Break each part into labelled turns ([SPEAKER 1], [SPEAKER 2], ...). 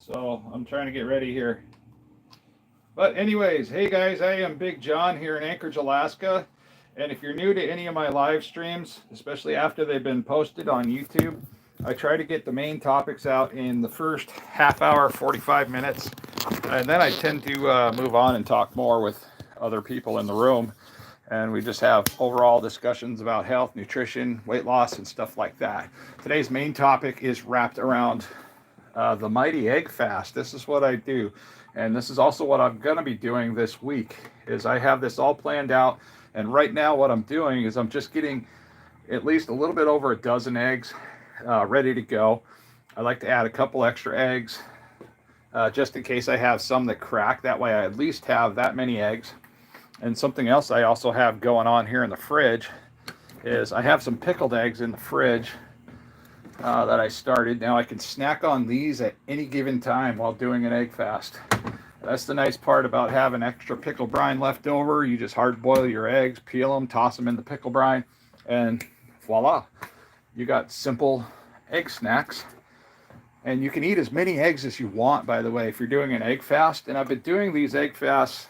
[SPEAKER 1] So I'm trying to get ready here. But anyways, hey guys, I am Big John here in Anchorage, Alaska. And if you're new to any of my live streams, especially after they've been posted on YouTube, I try to get the main topics out in the first half hour, 45 minutes. And then I tend to move on and talk more with other people in the room. And we just have overall discussions about health, nutrition, weight loss, and stuff like that. Today's main topic is wrapped around the mighty egg fast. This is what I do, and this is also what I'm going to be doing this week. Is I have this all planned out, and right now what I'm doing is I'm just getting at least a little bit over a dozen eggs ready to go. I like to add a couple extra eggs just in case I have some that crack. That way I at least have that many eggs. And something else I also have going on here in the fridge is I have some pickled eggs in the fridge that I started. Now I can snack on these at any given time while doing an egg fast. That's the nice part about having extra pickle brine left over. You just hard boil your eggs, peel them, toss them in the pickle brine, and voila, you got simple egg snacks. And you can eat as many eggs as you want, by the way, if you're doing an egg fast. And I've been doing these egg fasts,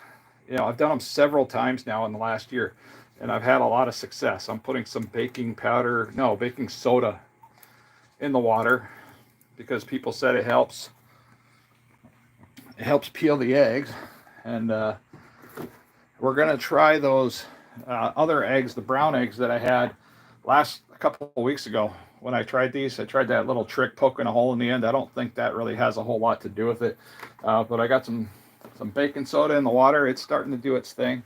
[SPEAKER 1] I've done them several times now in the last year, and I've had a lot of success. I'm putting some baking soda in the water because people said it helps peel the eggs. And we're going to try those other eggs, the brown eggs that I had a couple of weeks ago. When I tried these, I tried that little trick poking a hole in the end. I don't think that really has a whole lot to do with it, but I got some baking soda in the water. It's starting to do its thing.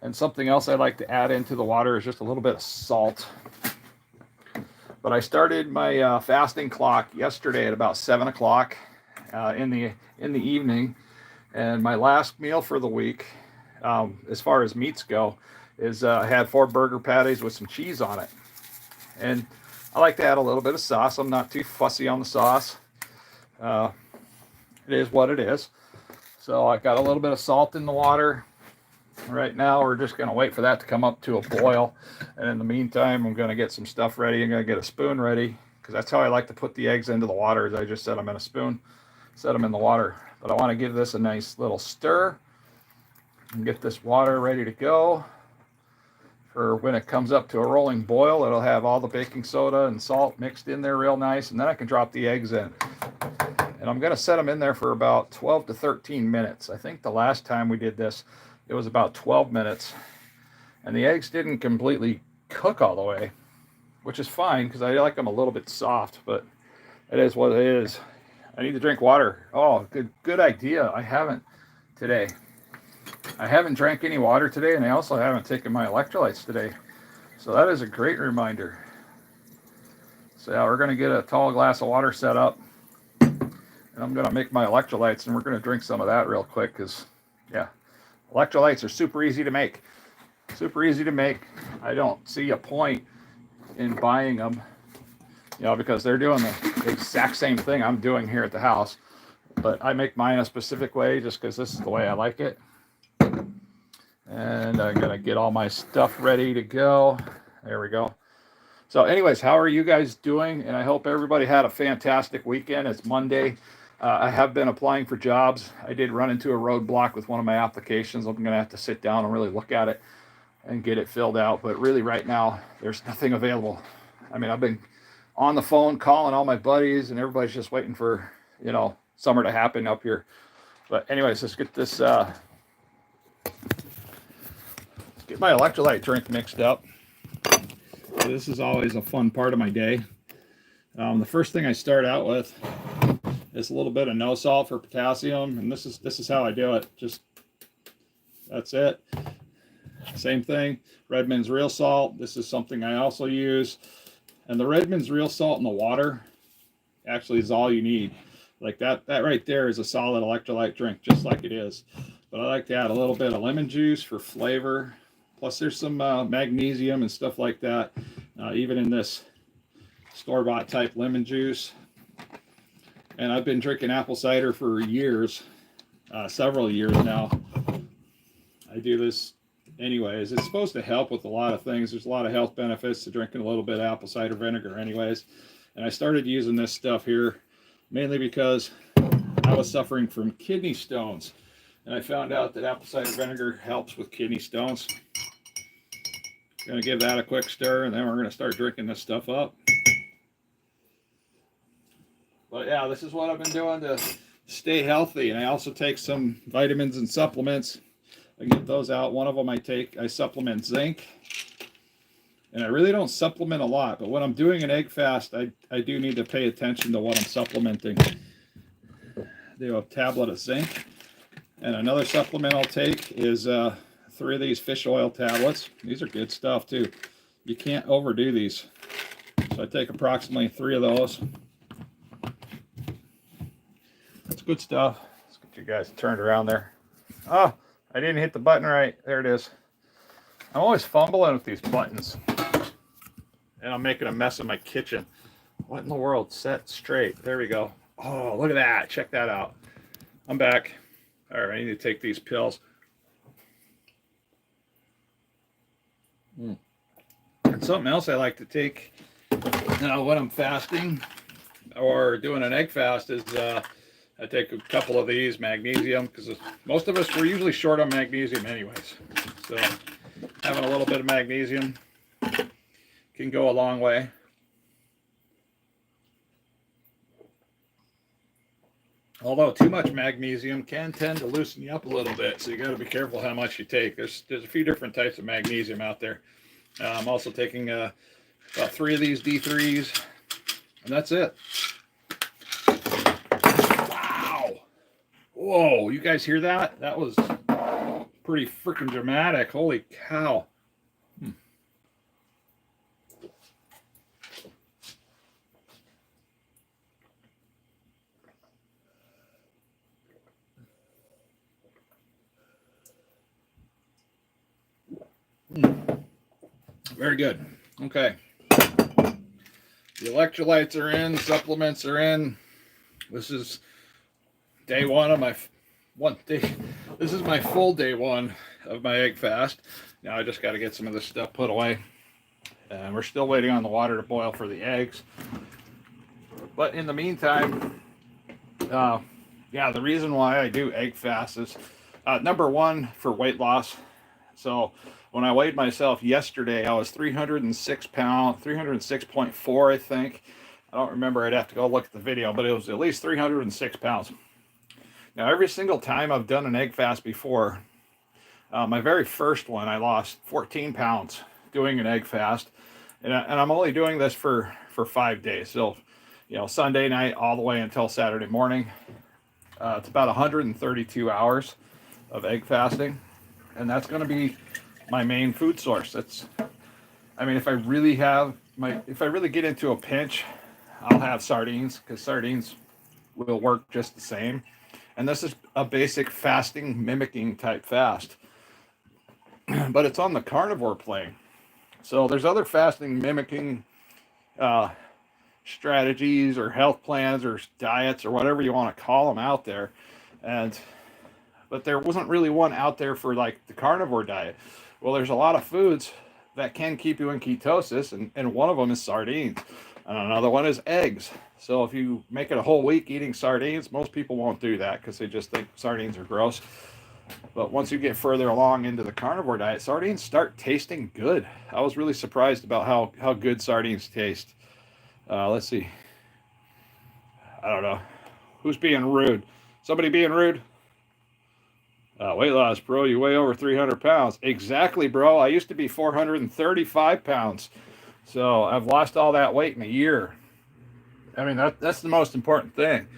[SPEAKER 1] And something else I like to add into the water is just a little bit of salt. But I started my fasting clock yesterday at about 7 o'clock in the evening, and my last meal for the week, as far as meats go, is I had 4 burger patties with some cheese on it. And I like to add a little bit of sauce. I'm not too fussy on the sauce. It is what it is. So I got a little bit of salt in the water. Right now we're just going to wait for that to come up to a boil, and in the meantime I'm going to get some stuff ready. I'm going to get a spoon ready, because that's how I like to put the eggs into the water, is I just set them in a spoon, set them in the water. But I want to give this a nice little stir and get this water ready to go for when it comes up to a rolling boil. It'll have all the baking soda and salt mixed in there real nice, and then I can drop the eggs in. And I'm going to set them in there for about 12 to 13 minutes. I think the last time we did this, it was about 12 minutes, and the eggs didn't completely cook all the way, which is fine because I like them a little bit soft, but it is what it is. I need to drink water. Oh, good idea. I haven't today. I haven't drank any water today, and I also haven't taken my electrolytes today. So that is a great reminder. So yeah, we're going to get a tall glass of water set up, and I'm going to make my electrolytes, and we're going to drink some of that real quick because, yeah, electrolytes are super easy to make. Super easy to make. I don't see a point in buying them, because they're doing the exact same thing I'm doing here at the house. But I make mine a specific way just because this is the way I like it. And I'm going to get all my stuff ready to go. There we go. So anyways, how are you guys doing? And I hope everybody had a fantastic weekend. It's Monday. I have been applying for jobs. I did run into a roadblock with one of my applications. I'm going to have to sit down and really look at it and get it filled out. But really right now, there's nothing available. I mean, I've been on the phone calling all my buddies, and everybody's just waiting for, summer to happen up here. But anyways, let's get this, get my electrolyte drink mixed up. This is always a fun part of my day. The first thing I start out with is a little bit of no salt for potassium, and this is how I do it. That's it. Same thing, Redmond's real salt. This is something I also use, and the Redmond's real salt in the water actually is all you need. Like that right there is a solid electrolyte drink, just like it is. But I like to add a little bit of lemon juice for flavor. Plus there's some magnesium and stuff like that, even in this store-bought type lemon juice. And I've been drinking apple cider for years, several years now. I do this anyways. It's supposed to help with a lot of things. There's a lot of health benefits to drinking a little bit of apple cider vinegar anyways. And I started using this stuff here mainly because I was suffering from kidney stones, and I found out that apple cider vinegar helps with kidney stones. Going to give that a quick stir, and then we're going to start drinking this stuff up. But yeah, this is what I've been doing to stay healthy, and I also take some vitamins and supplements. I get those out. One of them I supplement zinc, and I really don't supplement a lot, but when I'm doing an egg fast, I do need to pay attention to what I'm supplementing. Do a tablet of zinc, and another supplement I'll take is 3 of these fish oil tablets. These are good stuff too. You can't overdo these. So I take approximately 3 of those. That's good stuff. Let's get you guys turned around there. Oh, I didn't hit the button right. There it is. I'm always fumbling with these buttons. And I'm making a mess of my kitchen. What in the world? Set straight. There we go. Oh, look at that. Check that out. I'm back. All right, I need to take these pills. And something else I like to take when I'm fasting or doing an egg fast is I take a couple of these magnesium, because most of us, we're usually short on magnesium anyways. So having a little bit of magnesium can go a long way. Although too much magnesium can tend to loosen you up a little bit, so you got to be careful how much you take. There's a few different types of magnesium out there. I'm also taking about 3 of these D3s, and that's it. Wow! Whoa! You guys hear that? That was pretty freaking dramatic. Holy cow! Very good. Okay. The electrolytes are in, supplements are in. This is day 1 of my this is my full day 1 of my egg fast. Now I just got to get some of this stuff put away. And we're still waiting on the water to boil for the eggs. But in the meantime, yeah, the reason why I do egg fast is number 1, for weight loss. So when I weighed myself yesterday, I was 306 pounds, 306.4, I think. I don't remember. I'd have to go look at the video, but it was at least 306 pounds. Now, every single time I've done an egg fast before, my very first one, I lost 14 pounds doing an egg fast. And I'm only doing this for 5 days. So, you know, Sunday night all the way until Saturday morning. It's about 132 hours of egg fasting. And that's going to be my main food source. I mean, if I really get into a pinch, I'll have sardines, because sardines will work just the same. And this is a basic fasting mimicking type fast, but it's on the carnivore plane. So there's other fasting mimicking strategies or health plans or diets or whatever you want to call them out there, but there wasn't really one out there for like the carnivore diet. Well, there's a lot of foods that can keep you in ketosis, and one of them is sardines, and another one is eggs. So if you make it a whole week eating sardines, most people won't do that because they just think sardines are gross. But once you get further along into the carnivore diet, sardines start tasting good. I was really surprised about how good sardines taste. Let's see. I don't know. Who's being rude? Somebody being rude? Weight loss, bro. You weigh over 300 pounds. Exactly, bro. I used to be 435 pounds. So I've lost all that weight in a year. I mean, that's the most important thing.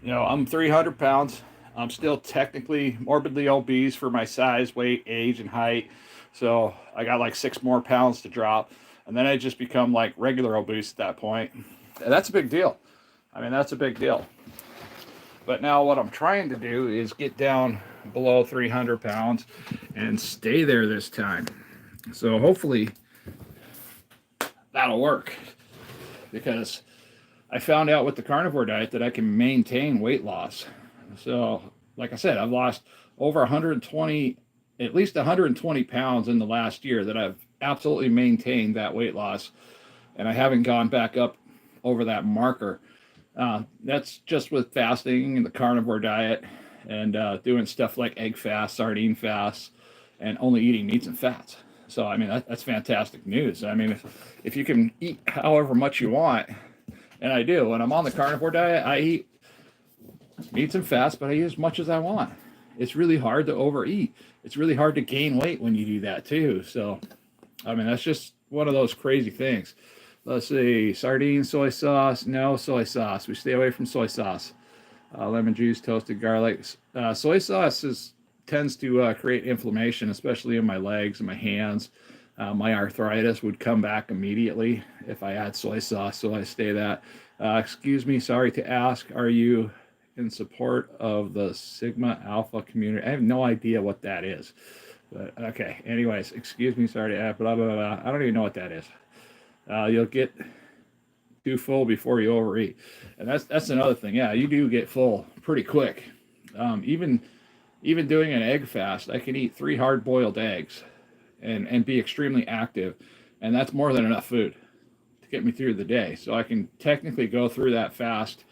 [SPEAKER 1] You know, I'm 300 pounds. I'm still technically morbidly obese for my size, weight, age, and height. So I got like 6 more pounds to drop. And then I just become like regular obese at that point. And that's a big deal. I mean, that's a big deal. But now what I'm trying to do is get down below 300 pounds and stay there this time. So hopefully that'll work, because I found out with the carnivore diet that I can maintain weight loss. So like I said, I've lost over 120, at least 120 pounds in the last year that I've absolutely maintained that weight loss. And I haven't gone back up over that marker. That's just with fasting and the carnivore diet and doing stuff like egg fast, sardine fast, and only eating meats and fats. So, I mean, that's fantastic news. I mean, if you can eat however much you want, and I do, when I'm on the carnivore diet, I eat meats and fats, but I eat as much as I want. It's really hard to overeat. It's really hard to gain weight when you do that too. So, I mean, that's just one of those crazy things. Let's see, sardines, soy sauce, no soy sauce. We stay away from soy sauce. Lemon juice, toasted garlic. Soy sauce tends to create inflammation, especially in my legs and my hands. My arthritis would come back immediately if I add soy sauce, so I stay that. Excuse me, sorry to ask, are you in support of the Sigma Alpha community? I have no idea what that is. But okay, anyways, excuse me, sorry to ask, blah, blah, blah. I don't even know what that is. You'll get too full before you overeat. And that's another thing. Yeah, you do get full pretty quick. Even doing an egg fast, I can eat 3 hard-boiled eggs and be extremely active. And that's more than enough food to get me through the day. So I can technically go through that fast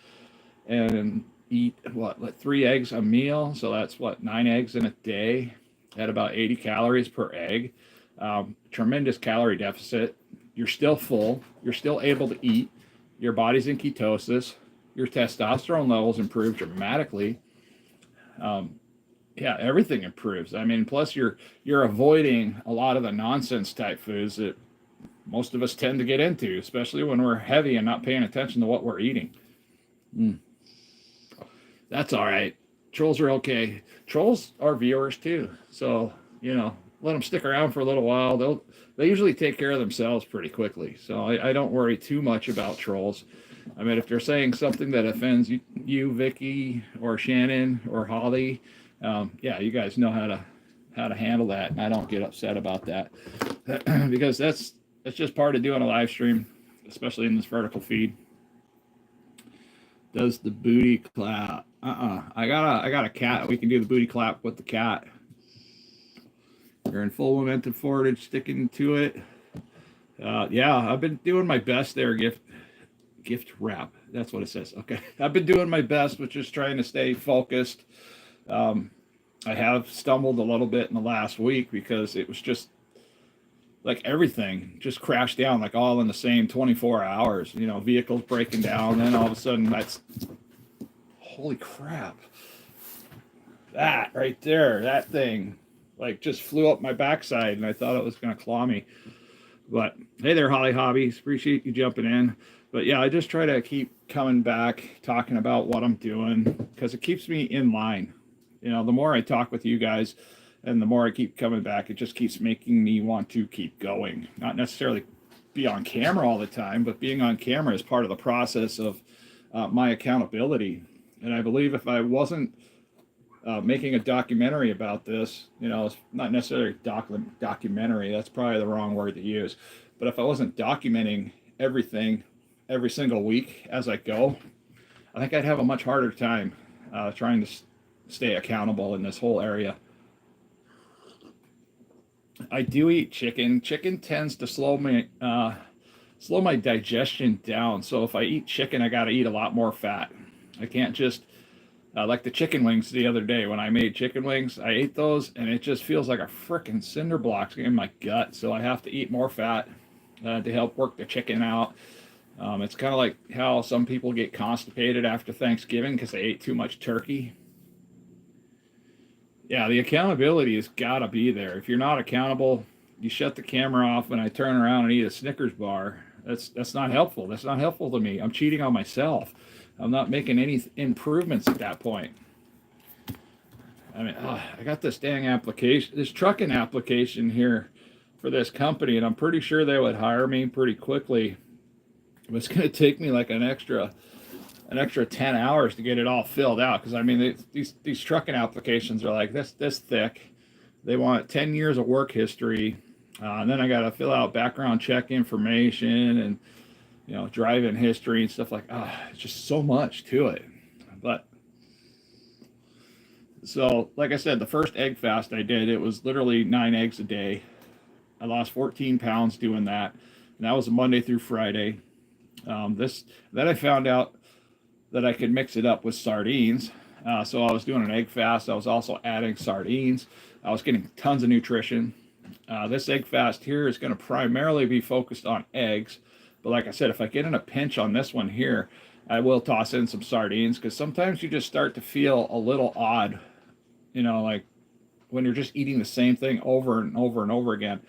[SPEAKER 1] and eat, like 3 eggs a meal. So that's 9 eggs in a day at about 80 calories per egg. Tremendous calorie deficit. You're still full. You're still able to eat. Your body's in ketosis. Your testosterone levels improve dramatically. Yeah, everything improves. I mean, plus you're avoiding a lot of the nonsense type foods that most of us tend to get into, especially when we're heavy and not paying attention to what we're eating. That's all right. Trolls are okay. Trolls are viewers too. So, let them stick around for a little while. They usually take care of themselves pretty quickly. So I don't worry too much about trolls. I mean, if they're saying something that offends you, Vicky, or Shannon, or Holly, yeah, you guys know how to handle that, and I don't get upset about that because that's just part of doing a live stream, especially in this vertical feed. Does the booty clap? I got a cat. We can do the booty clap with the cat. You're in full momentum forward, sticking to it. Yeah, I've been doing my best there. Gift wrap. That's what it says. Okay, I've been doing my best, which is trying to stay focused. I have stumbled a little bit in the last week because it was just like everything just crashed down, like all in the same 24 hours. Vehicles breaking down, then all of a sudden holy crap! That right there, that thing, like just flew up my backside, and I thought it was going to claw me. But hey there, Holly Hobbies, appreciate you jumping in. But yeah, I just try to keep coming back, talking about what I'm doing, because it keeps me in line. The more I talk with you guys and the more I keep coming back, it just keeps making me want to keep going. Not necessarily be on camera all the time, but being on camera is part of the process of my accountability. And I believe if I wasn't making a documentary about this, it's not necessarily documentary, that's probably the wrong word to use. But if I wasn't documenting everything every single week as I go, I think I'd have a much harder time trying to stay accountable in this whole area. I do eat chicken. Chicken tends to slow my digestion down. So if I eat chicken, I got to eat a lot more fat. I can't just like the chicken wings the other day. When I made chicken wings, I ate those, and it just feels like a frickin' cinder block in my gut. So I have to eat more fat to help work the chicken out. It's kind of like how some people get constipated after Thanksgiving because they ate too much turkey. Yeah, the accountability has got to be there. If you're not accountable, you shut the camera off and I turn around and eat a Snickers bar. That's not helpful. That's not helpful to me. I'm cheating on myself. I'm not making any improvements at that point. I mean, I got this dang application, this trucking application here for this company, and I'm pretty sure they would hire me pretty quickly. It's going to take me like an extra 10 hours to get it all filled out, because I mean these trucking applications are like this thick. They want 10 years of work history, and then I got to fill out background check information and driving history and stuff like it's just so much to it. But so like I said, the first egg fast I did, it was literally 9 eggs a day. I lost 14 pounds doing that, and that was a Monday through Friday. Then I found out that I could mix it up with sardines. So I was doing an egg fast. I was also adding sardines. I was getting tons of nutrition. This egg fast here is going to primarily be focused on eggs. But like I said, if I get in a pinch on this one here, I will toss in some sardines, because sometimes you just start to feel a little odd, like when you're just eating the same thing over and over and over again.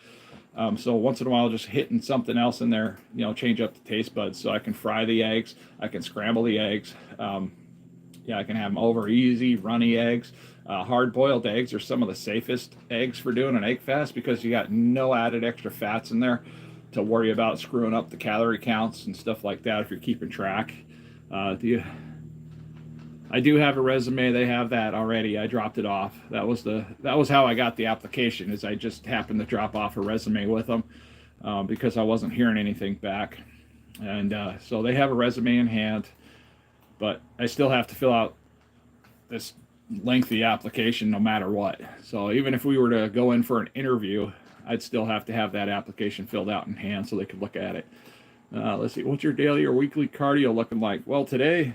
[SPEAKER 1] So once in a while, just hitting something else in there, change up the taste buds. So I can fry the eggs, I can scramble the eggs. I can have them over easy, runny eggs. Hard-boiled eggs are some of the safest eggs for doing an egg fast, because you got no added extra fats in there to worry about screwing up the calorie counts and stuff like that if you're keeping track. I do have a resume. They have that already. I dropped it off. That was how I got the application, is I just happened to drop off a resume with them because I wasn't hearing anything back. And so they have a resume in hand, but I still have to fill out this lengthy application no matter what. So even if we were to go in for an interview, I'd still have to have that application filled out in hand so they could look at it. Let's see, what's your daily or weekly cardio looking like? Well, today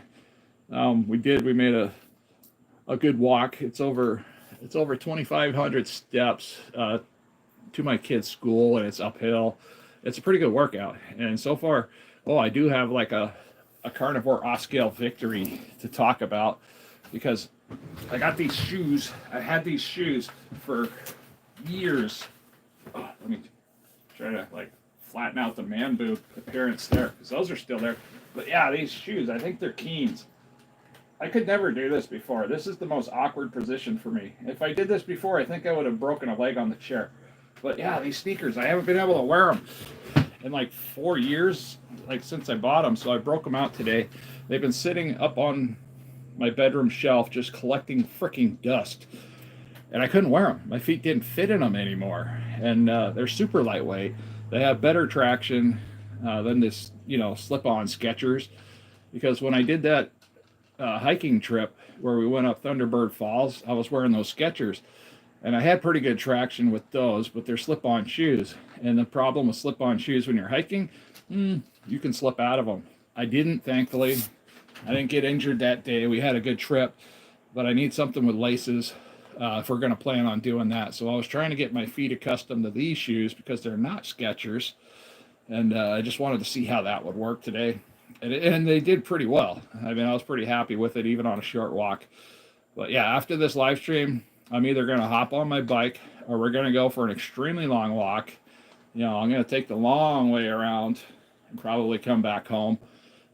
[SPEAKER 1] we made a good walk. It's over 2,500 steps to my kid's school, and it's uphill. It's a pretty good workout. And so far, I do have like a carnivore off-scale victory to talk about, because I got these shoes. I had these shoes for years. Let me try to flatten out the man boob appearance there, because those are still there. But yeah, these shoes, I think they're Keens. I could never do this before. This is the most awkward position for me. If I did this before, I think I would have broken a leg on the chair. But yeah, these sneakers, I haven't been able to wear them in like 4 years, since I bought them. So I broke them out today. They've been sitting up on my bedroom shelf just collecting freaking dust. And I couldn't wear them. My feet didn't fit in them anymore. And they're super lightweight. They have better traction than this, slip-on Skechers. Because when I did that hiking trip where we went up Thunderbird Falls, I was wearing those Skechers. And I had pretty good traction with those, but they're slip-on shoes. And the problem with slip-on shoes when you're hiking, you can slip out of them. I didn't, thankfully. I didn't get injured that day. We had a good trip. But I need something with laces if we're going to plan on doing that. So I was trying to get my feet accustomed to these shoes because they're not Skechers. And I just wanted to see how that would work today. And they did pretty well. I mean, I was pretty happy with it, even on a short walk. But yeah, after this live stream, I'm either going to hop on my bike or we're going to go for an extremely long walk. I'm going to take the long way around and probably come back home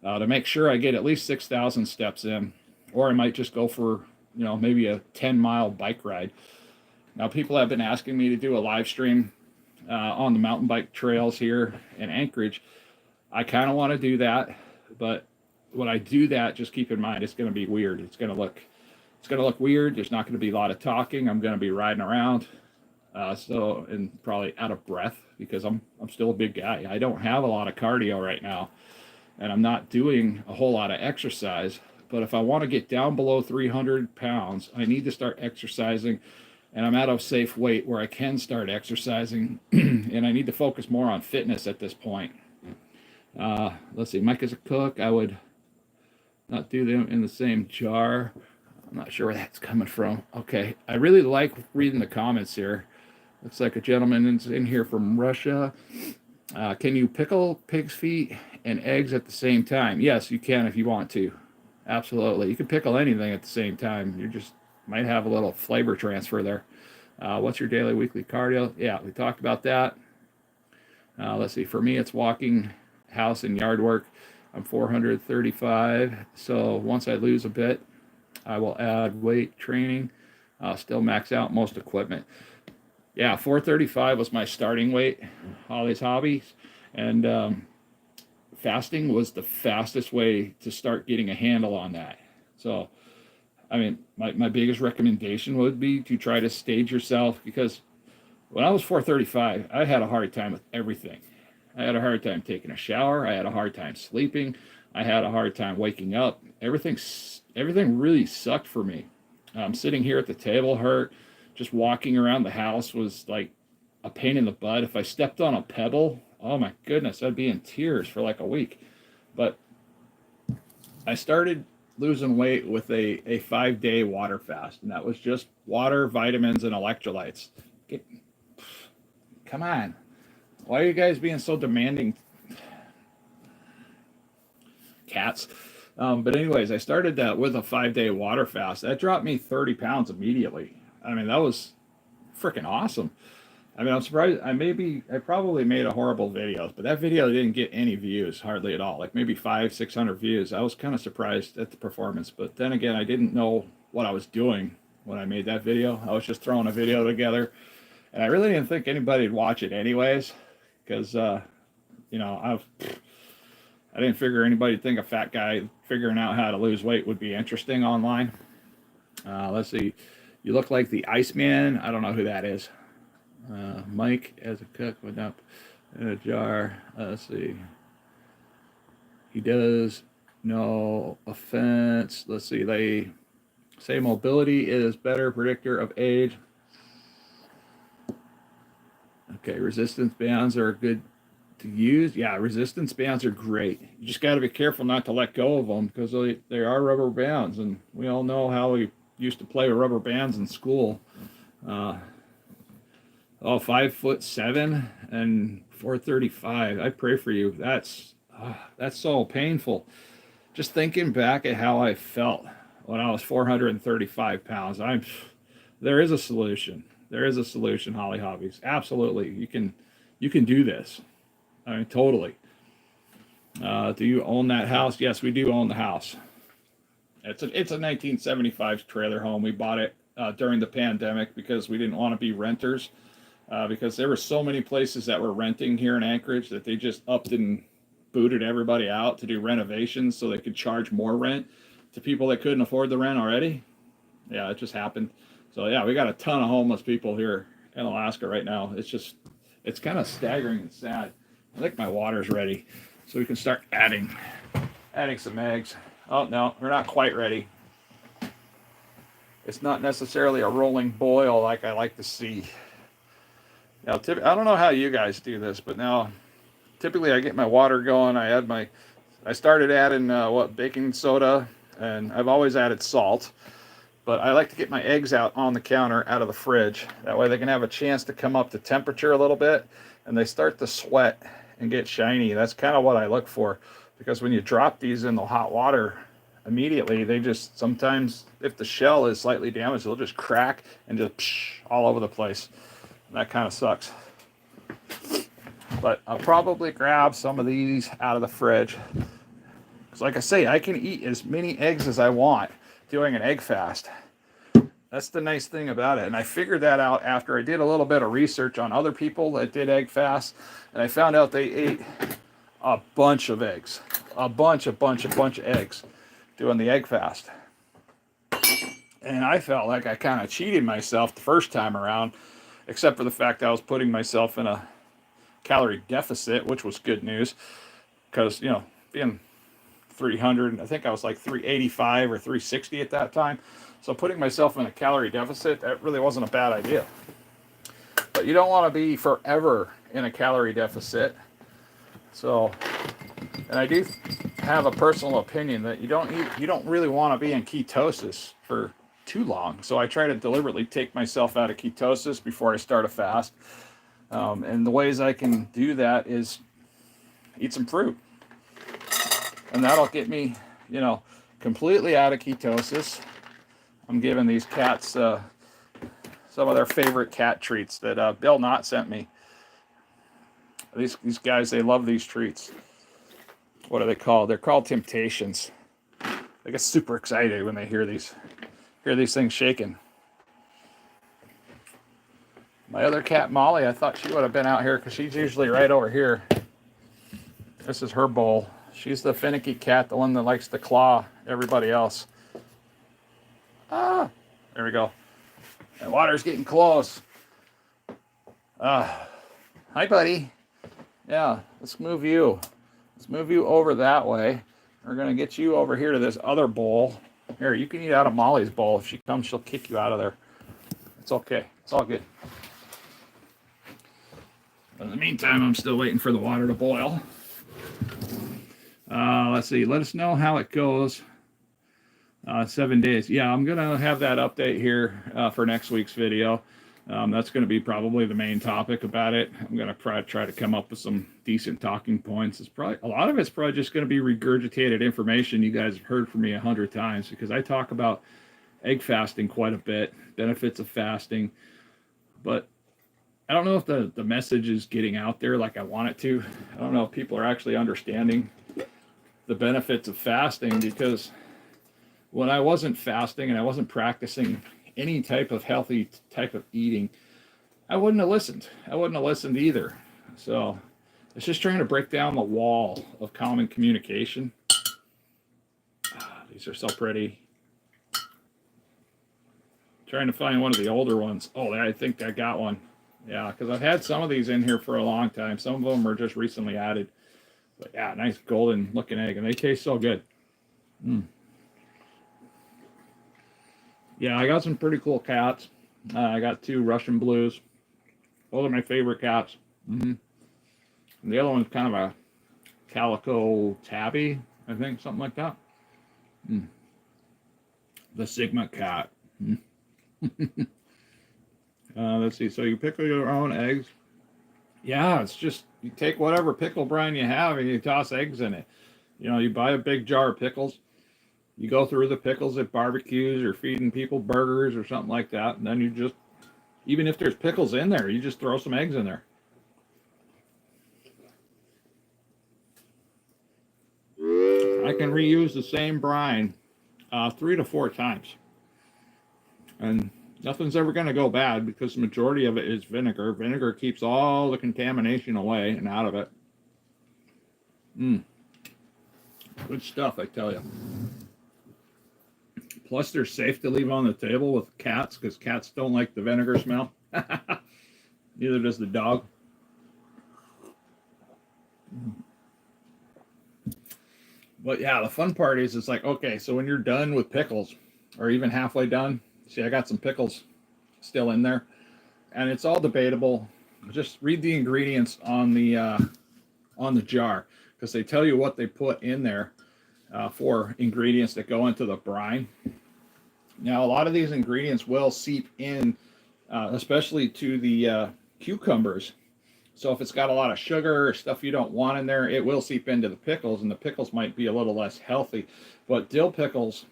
[SPEAKER 1] to make sure I get at least 6,000 steps in. Or I might just go for, maybe a 10-mile bike ride. Now, people have been asking me to do a live stream on the mountain bike trails here in Anchorage. I kind of want to do that, but when I do that, just keep in mind, it's going to be weird. It's going to look weird. There's not going to be a lot of talking. I'm going to be riding around, and probably out of breath because I'm still a big guy. I don't have a lot of cardio right now, and I'm not doing a whole lot of exercise. But if I want to get down below 300 pounds, I need to start exercising, and I'm at a safe weight where I can start exercising, and I need to focus more on fitness at this point. Let's see, Mike is a cook. I would not do them in the same jar. I'm not sure where that's coming from. Okay, I really like reading the comments here. Looks like a gentleman is in here from Russia. Can you pickle pig's feet and eggs at the same time? Yes, you can if you want to. Absolutely. You can pickle anything at the same time. You just might have a little flavor transfer there. What's your daily, weekly cardio? Yeah, we talked about that. Let's see. For me, it's walking, house, and yard work. I'm 435. So once I lose a bit, I will add weight training. I'll still max out most equipment. Yeah, 435 was my starting weight. All these hobbies. And fasting was the fastest way to start getting a handle on that. So, I mean, my biggest recommendation would be to try to stage yourself, because when I was 435, I had a hard time with everything. I had a hard time taking a shower. I had a hard time sleeping. I had a hard time waking up. Everything really sucked for me. Sitting here at the table hurt. Just walking around the house was like a pain in the butt. If I stepped on a pebble, oh my goodness, I'd be in tears for like a week. But I started losing weight with a 5-day water fast, and that was just water, vitamins, and electrolytes. Come on. Why are you guys being so demanding? Cats. But anyways, I started that with a 5-day water fast. That dropped me 30 pounds immediately. I mean, that was freaking awesome. I mean, I'm surprised. I probably made a horrible video, but that video didn't get any views, hardly at all. Like maybe 500-600 views. I was kind of surprised at the performance. But then again, I didn't know what I was doing when I made that video. I was just throwing a video together, and I really didn't think anybody'd watch it anyways, because you know, I didn't figure anybody'd think a fat guy figuring out how to lose weight would be interesting online. Let's see. You look like the Iceman. I don't know who that is. Mike as a cook went up in a jar. Let's see. He does no offense. Let's see. They say mobility is better predictor of age. Okay, resistance bands are good to use. Yeah, resistance bands are great. You just got to be careful not to let go of them because they are rubber bands, and we all know how we used to play with rubber bands in school. 5'7" and 435. I pray for you. That's so painful. Just thinking back at how I felt when I was 435 pounds. There is a solution. There is a solution, Holly Hobbies. Absolutely. You can do this. I mean, totally. Do you own that house? Yes, we do own the house. It's a 1975 trailer home. We bought it during the pandemic because we didn't want to be renters. Because there were so many places that were renting here in Anchorage that they just upped and booted everybody out to do renovations so they could charge more rent to people that couldn't afford the rent already. Yeah, it just happened. So yeah, we got a ton of homeless people here in Alaska right now. It's kind of staggering and sad. I think my water's ready, so we can start adding some eggs. Oh no, we're not quite ready. It's not necessarily a rolling boil like I like to see. Now, I don't know how you guys do this, but now typically I get my water going. I started adding baking soda, and I've always added salt. But I like to get my eggs out on the counter out of the fridge. That way they can have a chance to come up to temperature a little bit, and they start to sweat and get shiny. That's kind of what I look for, because when you drop these in the hot water immediately, they just sometimes, if the shell is slightly damaged, they'll just crack and just all over the place. That kind of sucks. But I'll probably grab some of these out of the fridge. Because like I say, I can eat as many eggs as I want doing an egg fast. That's the nice thing about it. And I figured that out after I did a little bit of research on other people that did egg fasts. And I found out they ate a bunch of eggs. A bunch of eggs doing the egg fast. And I felt like I kind of cheated myself the first time around, except for the fact that I was putting myself in a calorie deficit, which was good news. Because, you know, being 300, I think I was like 385 or 360 at that time. So putting myself in a calorie deficit, that really wasn't a bad idea. But you don't want to be forever in a calorie deficit. So, and I do have a personal opinion that you don't really want to be in ketosis for too long. So I try to deliberately take myself out of ketosis before I start a fast. And the ways I can do that is eat some fruit. And that'll get me, you know, completely out of ketosis. I'm giving these cats some of their favorite cat treats that Bill Knott sent me. These guys, they love these treats. What are they called? They're called Temptations. They get super excited when they hear these things shaking. My other cat, Molly, I thought she would have been out here because she's usually right over here. This is her bowl. She's the finicky cat, the one that likes to claw everybody else. There we go. The water's getting close. Hi, buddy. Yeah, let's move you. Let's move you over that way. We're going to get you over here to this other bowl. Here, you can eat out of Molly's bowl. If she comes, she'll kick you out of there. It's okay. It's all good. In the meantime, I'm still waiting for the water to boil. Let's see. Let us know how it goes. 7 days. Yeah, I'm going to have that update here for next week's video. That's going to be probably the main topic about it. I'm going to try to come up with some decent talking points. It's probably a lot of it's probably just going to be regurgitated information you guys have heard from me 100 times, because I talk about egg fasting quite a bit, benefits of fasting, but I don't know if the message is getting out there like I want it to. I don't know if people are actually understanding the benefits of fasting, because when I wasn't fasting and I wasn't practicing any type of healthy type of eating, I wouldn't have listened. I wouldn't have listened either. So it's just trying to break down the wall of common communication. These are so pretty. Trying to find one of the older ones. Oh, I think I got one. Yeah, because I've had some of these in here for a long time. Some of them are just recently added. But yeah, nice golden looking egg, and they taste so good. Yeah, I got some pretty cool cats. I got 2 Russian blues. Those are my favorite cats. And the other one's kind of a calico tabby, I think, something like that. The Sigma cat. Let's see. So you pickle your own eggs. Yeah, it's just you take whatever pickle brine you have and you toss eggs in it. You know, you buy a big jar of pickles. You go through the pickles at barbecues or feeding people burgers or something like that, and then you just, even if there's pickles in there, you just throw some eggs in there. I can reuse the same brine 3 to 4 times. And nothing's ever going to go bad because the majority of it is vinegar. Vinegar keeps all the contamination away and out of it. Good stuff, I tell you. Plus, they're safe to leave on the table with cats, because cats don't like the vinegar smell. Neither does the dog. But yeah, the fun part is it's like, okay, so when you're done with pickles, or even halfway done, see, I got some pickles still in there, and it's all debatable. Just read the ingredients on the jar, because they tell you what they put in there for ingredients that go into the brine. Now, a lot of these ingredients will seep in, especially to the cucumbers. So if it's got a lot of sugar or stuff you don't want in there, it will seep into the pickles, and the pickles might be a little less healthy. But dill pickles,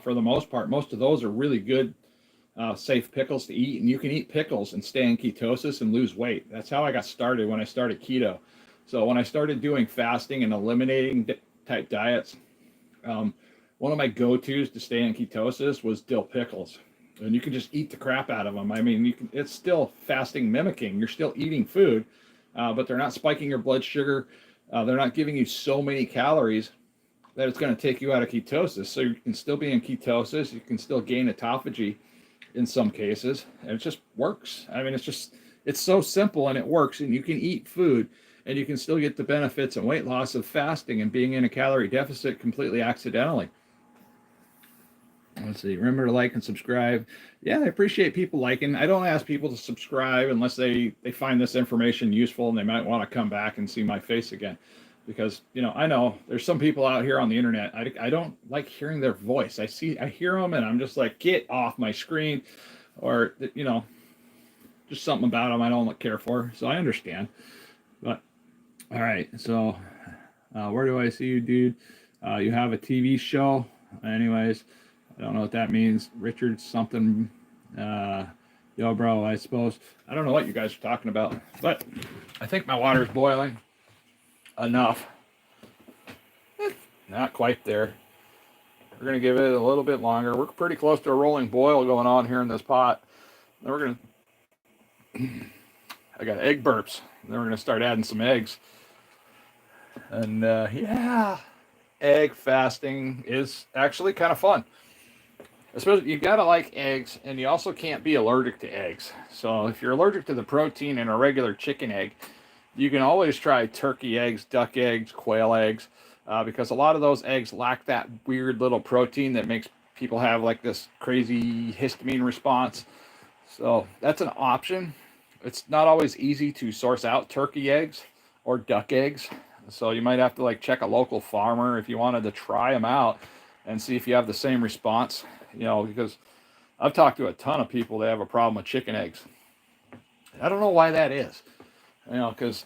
[SPEAKER 1] for the most part, most of those are really good, safe pickles to eat. And you can eat pickles and stay in ketosis and lose weight. That's how I got started when I started keto. So when I started doing fasting and eliminating type diets, one of my go-tos to stay in ketosis was dill pickles. And you can just eat the crap out of them. I mean, it's still fasting mimicking. You're still eating food, but they're not spiking your blood sugar. They're not giving you so many calories that it's going to take you out of ketosis. So you can still be in ketosis. You can still gain autophagy in some cases. And it just works. I mean, it's so simple and it works. And you can eat food and you can still get the benefits and weight loss of fasting and being in a calorie deficit completely accidentally. Let's see. Remember to like and subscribe. Yeah, I appreciate people liking. I don't ask people to subscribe unless they find this information useful and they might want to come back and see my face again. Because, you know, I know there's some people out here on the internet. I don't like hearing their voice. I hear them and I'm just like, get off my screen. Or, you know, just something about them I don't care for. So I understand. But, all right. So, where do I see you, dude? You have a TV show. Anyways. I don't know what that means. Richard something. Yo, bro, I suppose. I don't know what you guys are talking about. But I think my water's boiling enough. Not quite there. We're going to give it a little bit longer. We're pretty close to a rolling boil going on here in this pot. Then we're going to... I got egg burps. Then we're going to start adding some eggs. And, yeah. Egg fasting is actually kind of fun. Especially, you gotta like eggs, and you also can't be allergic to eggs. So if you're allergic to the protein in a regular chicken egg, you can always try turkey eggs, duck eggs, quail eggs, because a lot of those eggs lack that weird little protein that makes people have like this crazy histamine response. So that's an option. It's not always easy to source out turkey eggs or duck eggs. So you might have to like check a local farmer if you wanted to try them out and see if you have the same response. Because I've talked to a ton of people that have a problem with chicken eggs. I don't know why that is. Because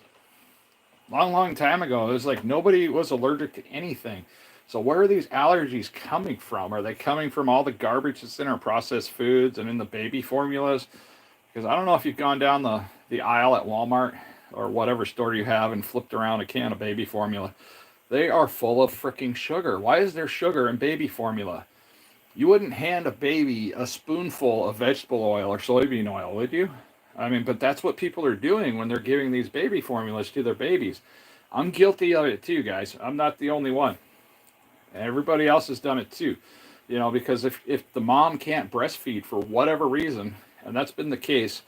[SPEAKER 1] long time ago, it was like nobody was allergic to anything. So where are these allergies coming from? Are they coming from all the garbage that's in our processed foods and in the baby formulas? Because I don't know if you've gone down the aisle at Walmart or whatever store you have and flipped around a can of baby formula. They are full of freaking sugar. Why is there sugar in baby formula? You wouldn't hand a baby a spoonful of vegetable oil or soybean oil, would you? I mean, but that's what people are doing when they're giving these baby formulas to their babies. I'm guilty of it too, guys. I'm not the only one. Everybody else has done it too. Because if the mom can't breastfeed for whatever reason, and that's been the case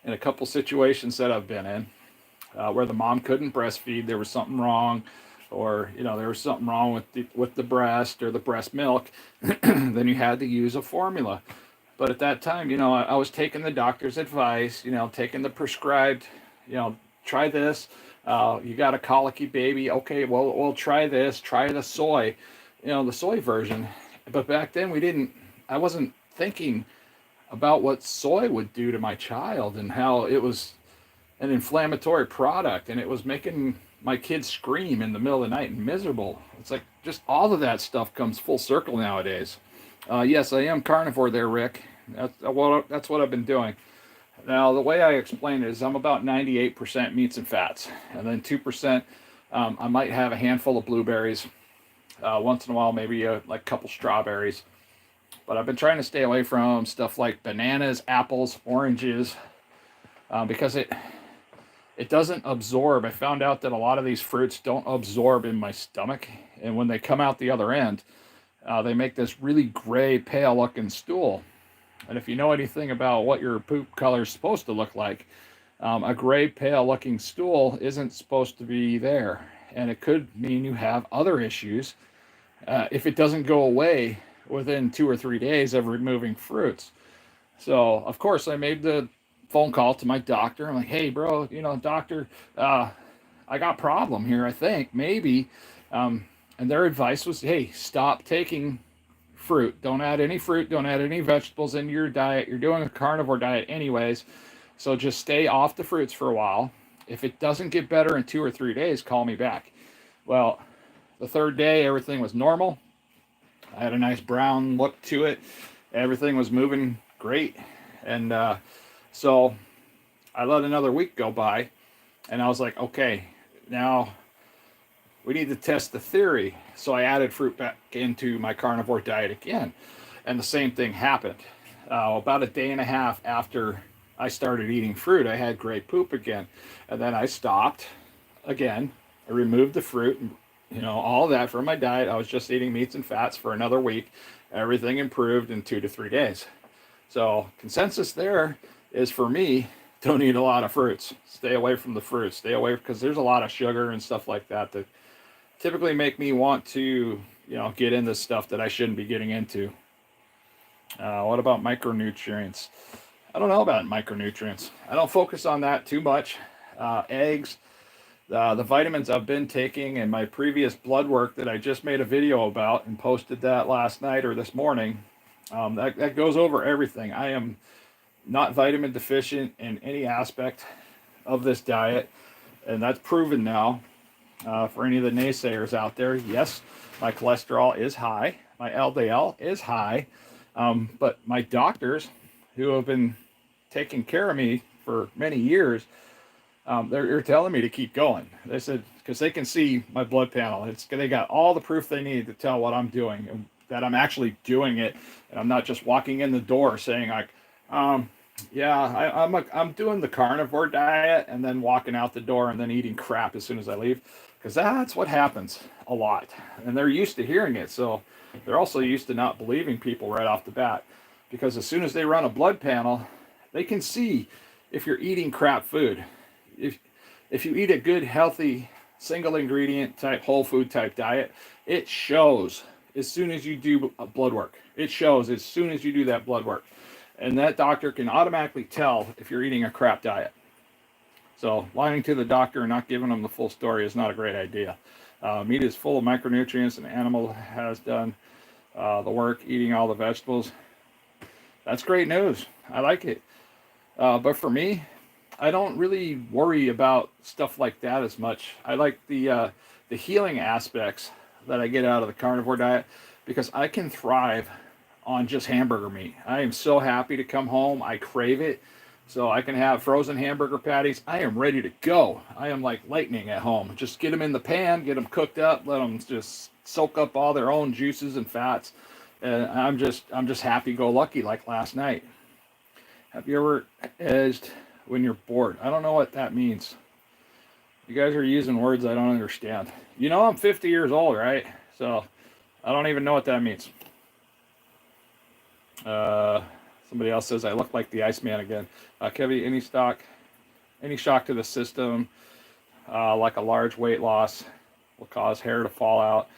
[SPEAKER 1] in a couple situations that I've been in, where the mom couldn't breastfeed, there was something wrong, or there was something wrong with the breast or the breast milk, then you had to use a formula. But at that time, I was taking the doctor's advice, taking the prescribed, try this. You got a colicky baby. Okay, well, we'll try this. Try the soy, the soy version. But back then I wasn't thinking about what soy would do to my child and how it was an inflammatory product and it was making my kids scream in the middle of the night and miserable. It's like just all of that stuff comes full circle nowadays. Yes, I am carnivore there, Rick. That's what I've been doing. Now, the way I explain it is I'm about 98% meats and fats. And then 2%, I might have a handful of blueberries. Once in a while, maybe like a couple strawberries. But I've been trying to stay away from stuff like bananas, apples, oranges, because it doesn't absorb. I found out that a lot of these fruits don't absorb in my stomach. And when they come out the other end, they make this really gray, pale looking stool. And if you know anything about what your poop color is supposed to look like, a gray, pale looking stool isn't supposed to be there. And it could mean you have other issues if it doesn't go away within 2 or 3 days of removing fruits. So, of course, I made the phone call to my doctor. I'm like, hey, bro, doctor, I got a problem here, I think, maybe. And their advice was, hey, stop taking fruit. Don't add any fruit. Don't add any vegetables into your diet. You're doing a carnivore diet anyways. So just stay off the fruits for a while. If it doesn't get better in 2 or 3 days, call me back. Well, the third day, everything was normal. I had a nice brown look to it. Everything was moving great. And so I let another week go by. And I was like, okay, now we need to test the theory. So I added fruit back into my carnivore diet again. And the same thing happened. About a day and a half after I started eating fruit, I had gray poop again. And then I stopped again. I removed the fruit and all that from my diet. I was just eating meats and fats for another week. Everything improved in 2 to 3 days. So consensus there is, for me, don't eat a lot of fruits. Stay away from the fruits. Stay away, because there's a lot of sugar and stuff like that that typically make me want to, get into stuff that I shouldn't be getting into. What about micronutrients? I don't know about micronutrients. I don't focus on that too much. Eggs, the vitamins I've been taking, and my previous blood work that I just made a video about and posted that last night or this morning, that goes over everything. I am not vitamin deficient in any aspect of this diet, and that's proven now. For any of the naysayers out there, yes, my cholesterol is high, my LDL is high, but my doctors, who have been taking care of me for many years, they're telling me to keep going. They said, because they can see my blood panel. They got all the proof they need to tell what I'm doing, and that I'm actually doing it, and I'm not just walking in the door saying like, I'm doing the carnivore diet and then walking out the door and then eating crap as soon as I leave, because that's what happens a lot, and they're used to hearing it. So they're also used to not believing people right off the bat, because as soon as they run a blood panel, they can see if you're eating crap food. If you eat a good, healthy, single ingredient type, whole food type diet, it shows as soon as you do blood work. It shows as soon as you do that blood work. And that doctor can automatically tell if you're eating a crap diet. So lying to the doctor and not giving them the full story is not a great idea. Meat is full of micronutrients, and animal has done the work, eating all the vegetables. That's great news. I like it. But for me, I don't really worry about stuff like that as much. I like the healing aspects that I get out of the carnivore diet because I can thrive on just hamburger meat. I am so happy to come home. I crave it. So I can have frozen hamburger patties. I am ready to go. I am like lightning at home. Just get them in the pan, get them cooked up, let them just soak up all their own juices and fats. And I'm just happy go lucky like last night. Have you ever edged when you're bored? I don't know what that means. You guys are using words I don't understand. You know I'm 50 years old, right? So I don't even know what that means. Somebody else says I look like the Iceman again. Kevin, any shock to the system, like a large weight loss will cause hair to fall out,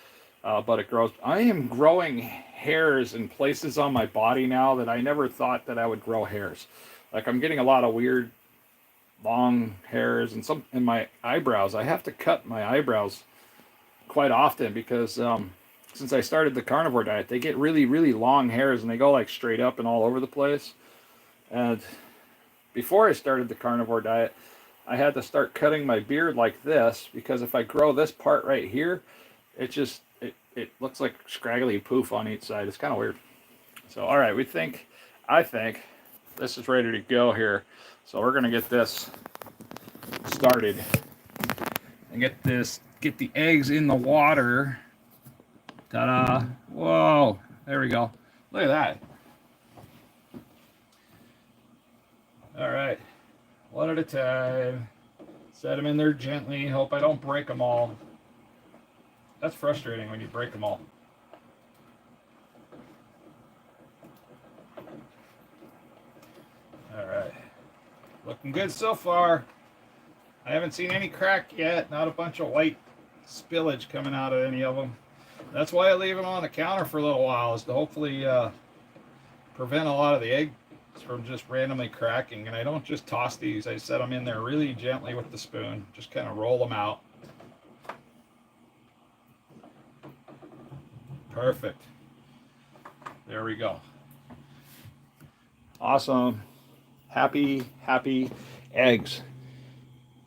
[SPEAKER 1] but it grows. I am growing hairs in places on my body now that I never thought that I would grow hairs. Like I'm getting a lot of weird long hairs and some in my eyebrows. I have to cut my eyebrows quite often because since I started the carnivore diet, they get really, really long hairs and they go like straight up and all over the place. And before I started the carnivore diet, I had to start cutting my beard like this because if I grow this part right here, it looks like scraggly poof on each side. It's kind of weird. So, all right, I think this is ready to go here. So we're gonna get this started and get the eggs in the water. Ta-da! Whoa! There we go. Look at that. All right, one at a time. Set them in there gently. Hope I don't break them all. That's frustrating when you break them all. All right, looking good so far. I haven't seen any crack yet. Not a bunch of white spillage coming out of any of them. That's why I leave them on the counter for a little while, is to hopefully prevent a lot of the eggs from just randomly cracking. And I don't just toss these. I set them in there really gently with the spoon. Just kind of roll them out. Perfect. There we go. Awesome. Happy eggs.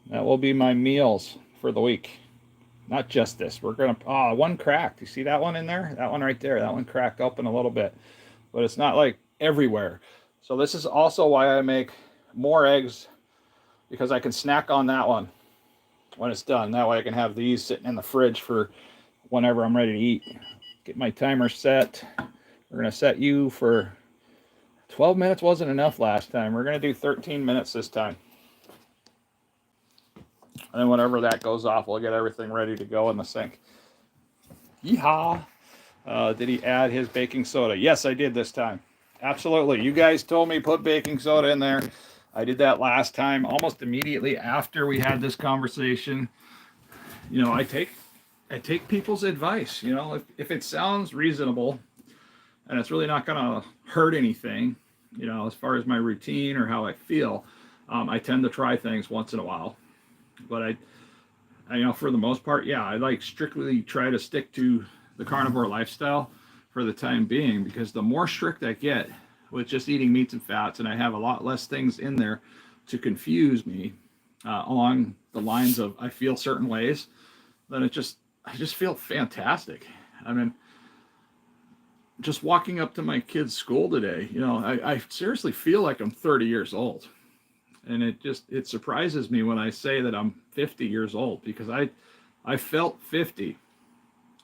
[SPEAKER 1] That will be my meals for the week. Not just this. We're going to, one cracked. You see that one in there? That one right there. That one cracked open a little bit. But it's not like everywhere. So this is also why I make more eggs, because I can snack on that one when it's done. That way I can have these sitting in the fridge for whenever I'm ready to eat. Get my timer set. We're going to set you for 12 minutes. Wasn't enough last time. We're going to do 13 minutes this time. And then whenever that goes off, we'll get everything ready to go in the sink. Yeehaw! Did he add his baking soda? Yes, I did this time. Absolutely. You guys told me put baking soda in there. I did that last time, almost immediately after we had this conversation. You know, I take people's advice. You know, if it sounds reasonable and it's really not going to hurt anything, you know, as far as my routine or how I feel, I tend to try things once in a while. But I, you know, for the most part, yeah, I like strictly try to stick to the carnivore lifestyle for the time being, because the more strict I get with just eating meats and fats, and I have a lot less things in there to confuse me along the lines of I feel certain ways, then I just feel fantastic. I mean, just walking up to my kid's school today, you know, I seriously feel like I'm 30 years old. And it surprises me when I say that I'm 50 years old, because I felt 50,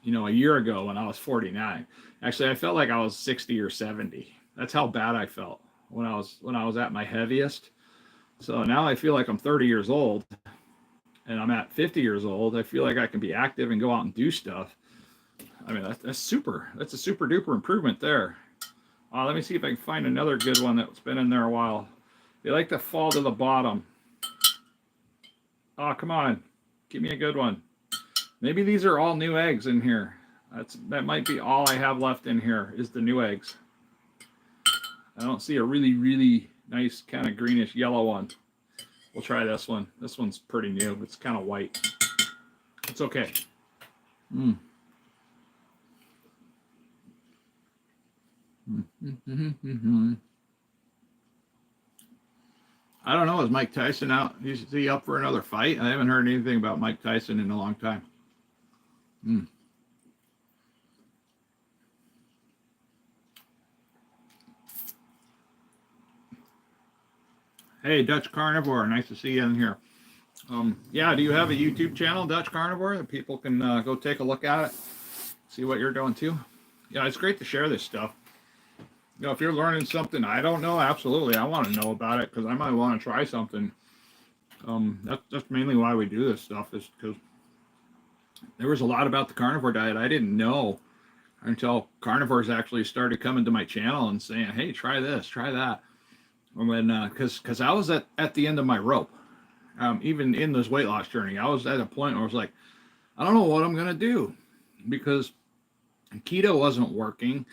[SPEAKER 1] you know, a year ago when I was 49. Actually, I felt like I was 60 or 70. That's how bad I felt when I was at my heaviest. So now I feel like I'm 30 years old and I'm at 50 years old. I feel like I can be active and go out and do stuff. I mean, that's super. That's a super duper improvement there. Let me see if I can find another good one that's been in there a while. They like to fall to the bottom. Oh, come on. Give me a good one. Maybe these are all new eggs in here. That might be all I have left in here is the new eggs. I don't see a really, really nice kind of greenish yellow one. We'll try this one. This one's pretty new. It's kind of white. It's okay. I don't know. Is Mike Tyson out? Is he up for another fight? I haven't heard anything about Mike Tyson in a long time. Hey, Dutch Carnivore. Nice to see you in here. Yeah, do you have a YouTube channel, Dutch Carnivore, that people can go take a look at it, see what you're doing too? Yeah, it's great to share this stuff. You know, if you're learning something I don't know, absolutely, I want to know about it because I might want to try something. That's mainly why we do this stuff, is because there was a lot about the carnivore diet I didn't know until carnivores actually started coming to my channel and saying, hey, try this, try that. And when, because I was at the end of my rope. Even in this weight loss journey, I was at a point where I was like, I don't know what I'm going to do because keto wasn't working.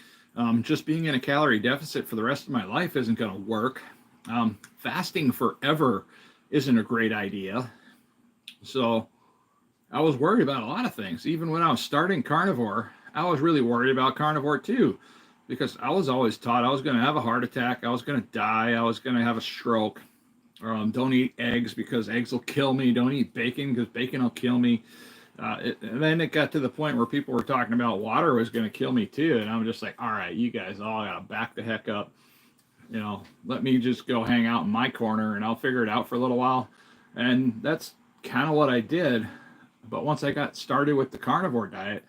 [SPEAKER 1] Just being in a calorie deficit for the rest of my life isn't going to work. Fasting forever isn't a great idea. So I was worried about a lot of things. Even when I was starting carnivore, I was really worried about carnivore too, because I was always taught I was going to have a heart attack. I was going to die. I was going to have a stroke. Don't eat eggs because eggs will kill me. Don't eat bacon because bacon will kill me. And then it got to the point where people were talking about water was going to kill me too. And I'm just like, all right, you guys all got to back the heck up. You know, let me just go hang out in my corner and I'll figure it out for a little while. And that's kind of what I did. But once I got started with the carnivore diet,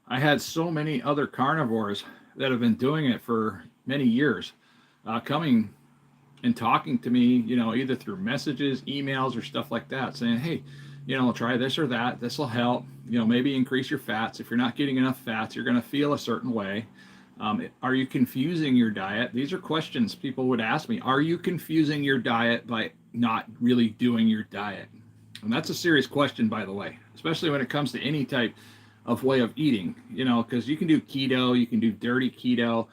[SPEAKER 1] I had so many other carnivores that have been doing it for many years, coming and talking to me, you know, either through messages, emails, or stuff like that, saying, hey, you know, try this or that. This will help. You know, maybe increase your fats. If you're not getting enough fats, you're going to feel a certain way. Are you confusing your diet? These are questions people would ask me. Are you confusing your diet by not really doing your diet? And that's a serious question, by the way, especially when it comes to any type of way of eating, you know, because you can do keto, you can do dirty keto,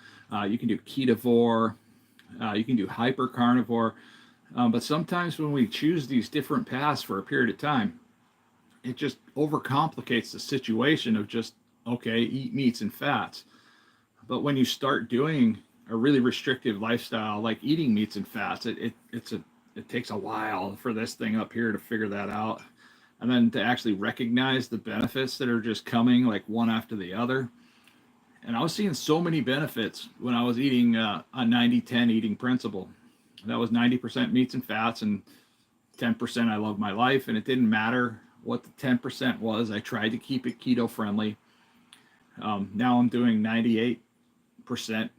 [SPEAKER 1] you can do KetoVore, you can do hyper carnivore, but sometimes when we choose these different paths for a period of time, it just overcomplicates the situation of just, okay, eat meats and fats. But when you start doing a really restrictive lifestyle, like eating meats and fats, it takes a while for this thing up here to figure that out. And then to actually recognize the benefits that are just coming like one after the other. And I was seeing so many benefits when I was eating a 90-10 eating principle. That was 90% meats and fats and 10% I love my life. And it didn't matter what the 10% was. I tried to keep it keto friendly. Now I'm doing 98%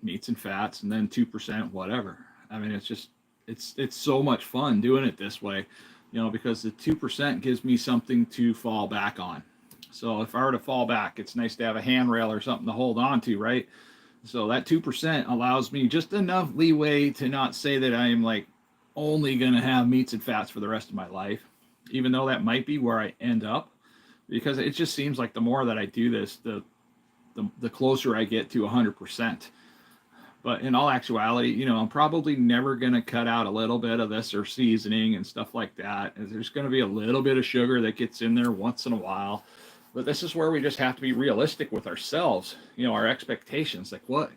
[SPEAKER 1] meats and fats and then 2% whatever. I mean, it's just, it's so much fun doing it this way, you know, because the 2% gives me something to fall back on. So if I were to fall back, it's nice to have a handrail or something to hold on to, right? So that 2% allows me just enough leeway to not say that I am like only going to have meats and fats for the rest of my life, even though that might be where I end up, because it just seems like the more that I do this, the closer I get to 100%. But in all actuality, you know, I'm probably never going to cut out a little bit of this or seasoning and stuff like that. There's going to be a little bit of sugar that gets in there once in a while. But this is where we just have to be realistic with ourselves, you know, our expectations. Like, what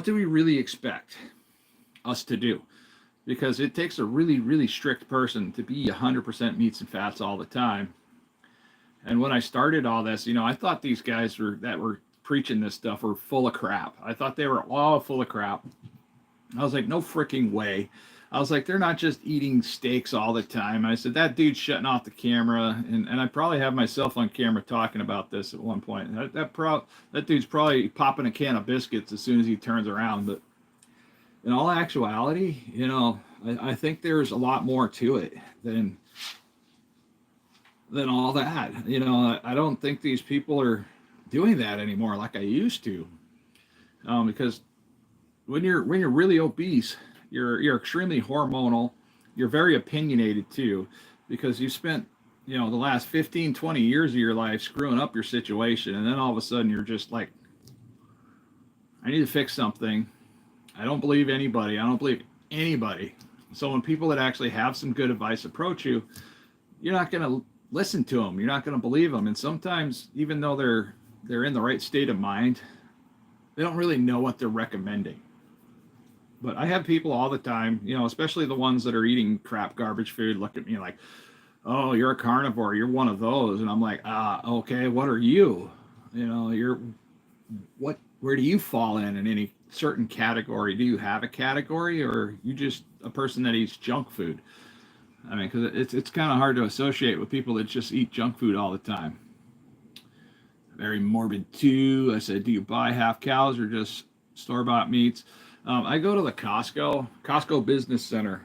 [SPEAKER 1] do we really expect us to do? Because it takes a really, really strict person to be 100% meats and fats all the time. And when I started all this, you know, I thought these guys that were preaching this stuff were full of crap. I thought they were all full of crap. I was like, no freaking way. I was like, they're not just eating steaks all the time. I said, that dude's shutting off the camera. And I probably have myself on camera talking about this at one point. That dude's probably popping a can of biscuits as soon as he turns around. But in all actuality, you know, I think there's a lot more to it than all that. You know, I don't think these people are doing that anymore like I used to. Because when you're really obese, you're extremely hormonal. You're very opinionated too, because you spent, you know, the last 15, 20 years of your life screwing up your situation. And then all of a sudden you're just like, I need to fix something. I don't believe anybody. I don't believe anybody. So when people that actually have some good advice approach you, you're not going to listen to them. You're not going to believe them. And sometimes, even though they're in the right state of mind, they don't really know what they're recommending. But I have people all the time, you know, especially the ones that are eating crap garbage food, look at me like, oh, you're a carnivore, you're one of those. And I'm like, okay, what are you? You know, where do you fall in any certain category? Do you have a category, or are you just a person that eats junk food? I mean, because it's kind of hard to associate with people that just eat junk food all the time. Very morbid too. I said, do you buy half cows or just store bought meats? I go to the Costco Business Center.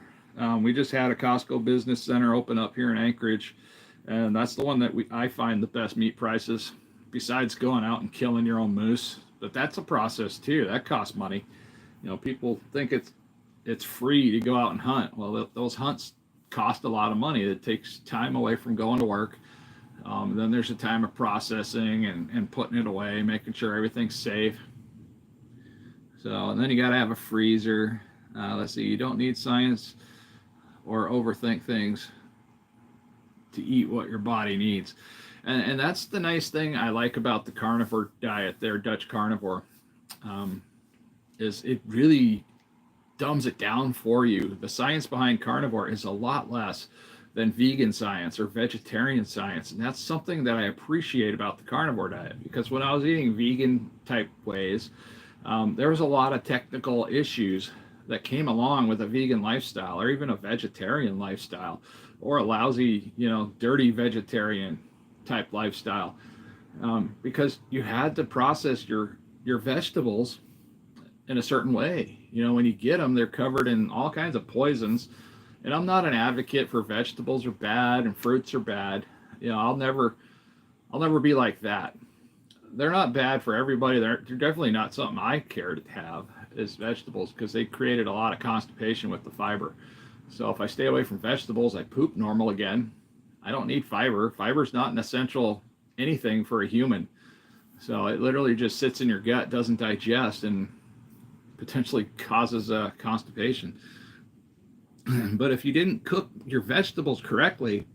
[SPEAKER 1] We just had a Costco Business Center open up here in Anchorage, and that's the one that I find the best meat prices. Besides going out and killing your own moose, but that's a process too. That costs money. You know, people think it's free to go out and hunt. Well, those hunts cost a lot of money. It takes time away from going to work. Then there's a time of processing and putting it away, making sure everything's safe. So, and then you got to have a freezer. Let's see, you don't need science or overthink things to eat what your body needs. And that's the nice thing I like about the carnivore diet there, Dutch carnivore, is it really dumbs it down for you. The science behind carnivore is a lot less than vegan science or vegetarian science. And that's something that I appreciate about the carnivore diet, because when I was eating vegan type ways, there was a lot of technical issues that came along with a vegan lifestyle or even a vegetarian lifestyle or a lousy, you know, dirty vegetarian type lifestyle, because you had to process your vegetables in a certain way. You know, when you get them, they're covered in all kinds of poisons. And I'm not an advocate for vegetables are bad and fruits are bad. You know, I'll never be like that. They're not bad for everybody. They're definitely not something I care to have as vegetables, because they created a lot of constipation with the fiber. So if I stay away from vegetables, I poop normal again. I don't need fiber. Fiber's not an essential anything for a human. So it literally just sits in your gut, doesn't digest, and potentially causes constipation. But if you didn't cook your vegetables correctly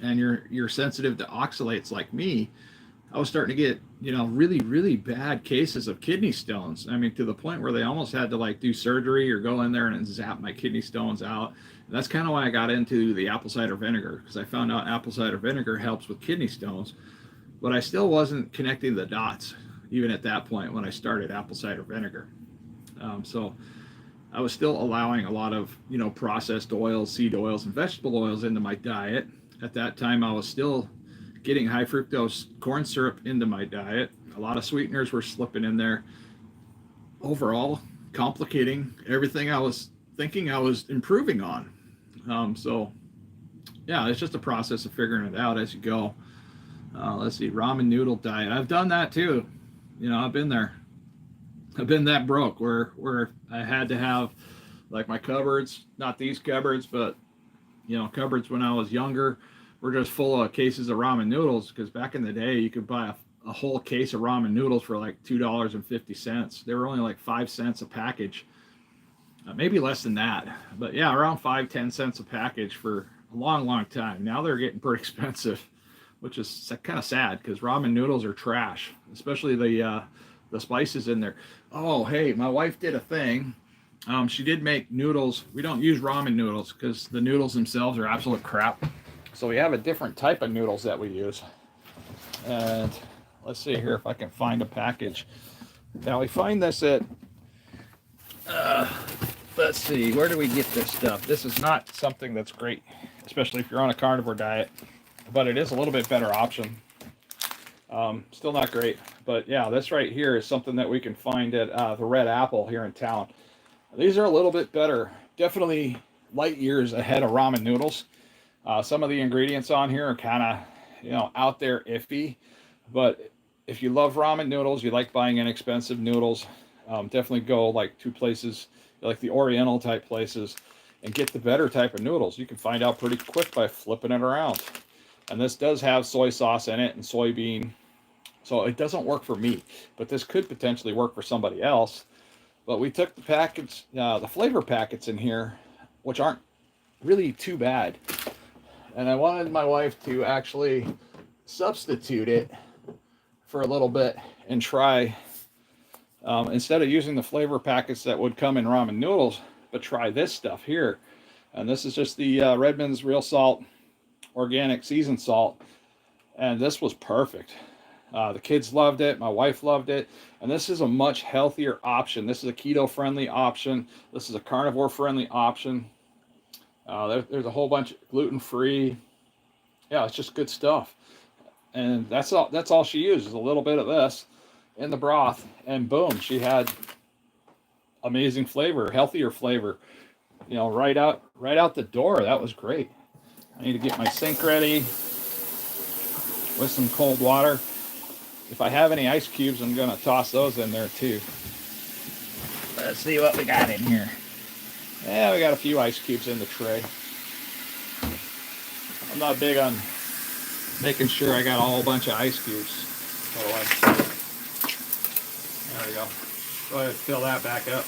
[SPEAKER 1] and you're sensitive to oxalates like me, I was starting to get, you know, really, really bad cases of kidney stones. I mean, to the point where they almost had to like do surgery or go in there and zap my kidney stones out. And that's kind of why I got into the apple cider vinegar, because I found out apple cider vinegar helps with kidney stones. But I still wasn't connecting the dots even at that point when I started apple cider vinegar. So I was still allowing a lot of, you know, processed oils, seed oils, and vegetable oils into my diet. At that time, I was still getting high fructose corn syrup into my diet. A lot of sweeteners were slipping in there. Overall, complicating everything I was thinking I was improving on. So, yeah, it's just a process of figuring it out as you go. Let's see, ramen noodle diet. I've done that too. You know, I've been there. I've been that broke where I had to have like my cupboards, not these cupboards, but you know, cupboards when I was younger were just full of cases of ramen noodles, because back in the day you could buy a whole case of ramen noodles for like $2.50. They were only like 5 cents a package, maybe less than that, but yeah, around 5-10 cents a package for a long, long time. Now they're getting pretty expensive, which is kind of sad because ramen noodles are trash, especially the spices in there. Oh, hey, my wife did a thing. She did make noodles. We don't use ramen noodles because the noodles themselves are absolute crap. So we have a different type of noodles that we use. And let's see here if I can find a package. Now we find this at, let's see, where do we get this stuff? This is not something that's great, especially if you're on a carnivore diet, but it is a little bit better option. Still not great, but yeah, this right here is something that we can find at the Red Apple here in town. These are a little bit better, definitely light years ahead of ramen noodles. Some of the ingredients on here are kind of, you know, out there iffy, but if you love ramen noodles, you like buying inexpensive noodles, definitely go like to places like the Oriental type places and get the better type of noodles. You can find out pretty quick by flipping it around. And this does have soy sauce in it and soybean. So it doesn't work for me, but this could potentially work for somebody else. But we took the packets, the flavor packets in here, which aren't really too bad. And I wanted my wife to actually substitute it for a little bit and try instead of using the flavor packets that would come in ramen noodles, but try this stuff here. And this is just the Redmond's Real Salt Organic Seasoned Salt. And this was perfect. The kids loved it. My wife loved it. And this is a much healthier option. This is a keto-friendly option. This is a carnivore-friendly option. There's a whole bunch of gluten-free. Yeah, it's just good stuff. And that's all she used, is a little bit of this in the broth. And boom, she had amazing flavor, healthier flavor. You know, right out the door. That was great. I need to get my sink ready with some cold water. If I have any ice cubes, I'm going to toss those in there too. Let's see what we got in here. Yeah, we got a few ice cubes in the tray. I'm not big on making sure I got a whole bunch of ice cubes. Otherwise, there we go. Go ahead and fill that back up.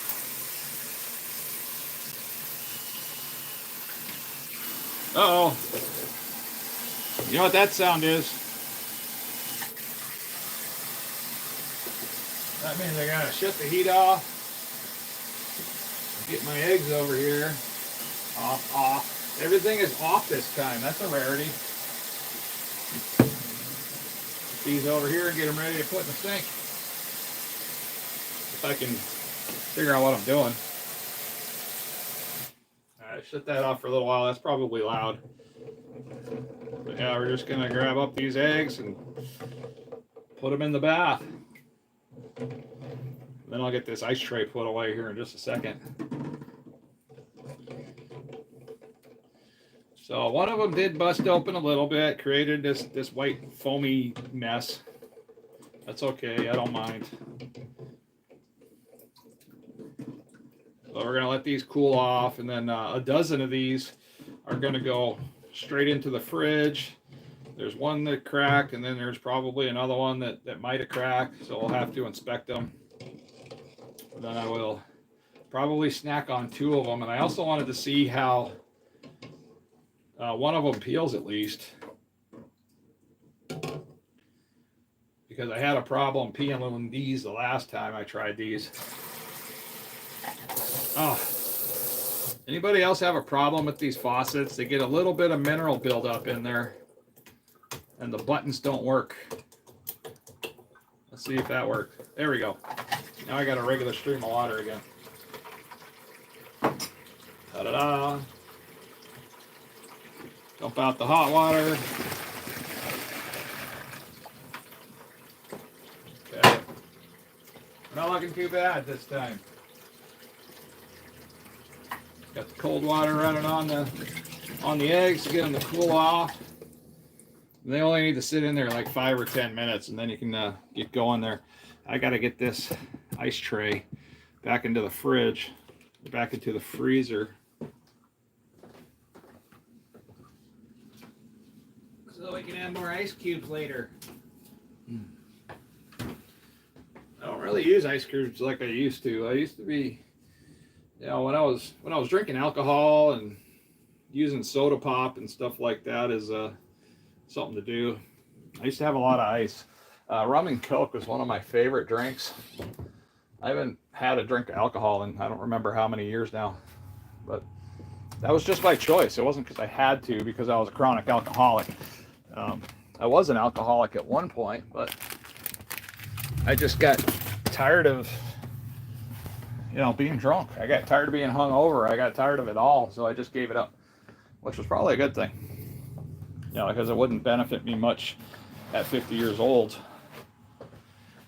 [SPEAKER 1] Uh-oh. You know what that sound is? That means I gotta shut the heat off. Get my eggs over here. Off. Everything is off this time. That's a rarity. Put these over here and get them ready to put in the sink. If I can figure out what I'm doing. Alright, shut that off for a little while. That's probably loud. But yeah, we're just gonna grab up these eggs and put them in the bath. Then I'll get this ice tray put away here in just a second. So one of them did bust open a little bit, created this white foamy mess. That's okay, I don't mind. So we're gonna let these cool off, and then a dozen of these are gonna go straight into the fridge. There's one that cracked, and then there's probably another one that might have cracked, so we'll have to inspect them. And then I will probably snack on 2 of them, and I also wanted to see how one of them peels at least, because I had a problem peeling these the last time I tried these. Oh, anybody else have a problem with these faucets? They get a little bit of mineral buildup in there, and the buttons don't work. Let's see if that worked. There we go. Now I got a regular stream of water again. Ta-da-da. Dump out the hot water. Okay. Not looking too bad this time. Got the cold water running on the eggs to get them to cool off. And they only need to sit in there like 5 or 10 minutes, and then you can get going there. I got to get this ice tray back into the fridge, back into the freezer, so we can add more ice cubes later. I don't really use ice cubes like I used to. I used to be, you know, when I was drinking alcohol and using soda pop and stuff like that is something to do. I used to have a lot of ice. Rum and Coke was one of my favorite drinks. I haven't had a drink of alcohol in I don't remember how many years now, but that was just by choice. It wasn't because I had to, because I was a chronic alcoholic. I was an alcoholic at one point, but I just got tired of, you know, being drunk. I got tired of being hungover. I got tired of it all, so I just gave it up, which was probably a good thing. You know, because it wouldn't benefit me much at 50 years old.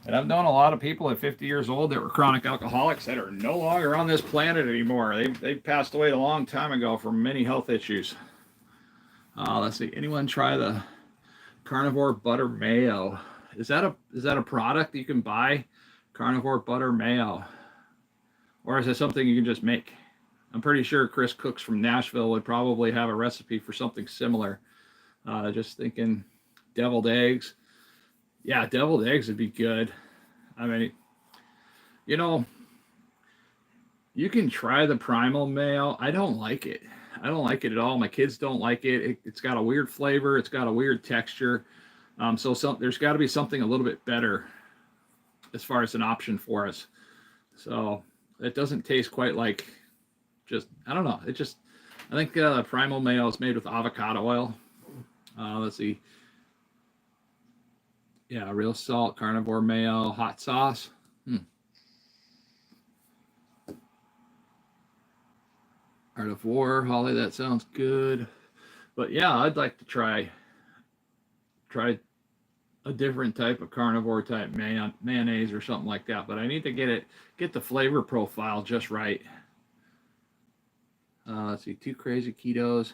[SPEAKER 1] And I've known a lot of people at 50 years old that were chronic alcoholics that are no longer on this planet anymore. They passed away a long time ago from many health issues. Let's see. Anyone try the Carnivore Butter Mayo? Is that a product you can buy? Carnivore Butter Mayo, or is it something you can just make? I'm pretty sure Chris Cooks from Nashville would probably have a recipe for something similar. Just thinking, deviled eggs. Yeah, deviled eggs would be good. I mean, you know, you can try the primal mayo. I don't like it. I don't like it at all. My kids don't like it. It's got a weird flavor. It's got a weird texture. So there's got to be something a little bit better as far as an option for us. So it doesn't taste quite like just, I don't know. It just, I think Primal Mayo is made with avocado oil. Let's see. Yeah, real salt, carnivore mayo, hot sauce. Art of War, Holly, that sounds good. But yeah, I'd like to try a different type of carnivore type mayonnaise or something like that. But I need to get the flavor profile just right. Let's see, Two Crazy Ketos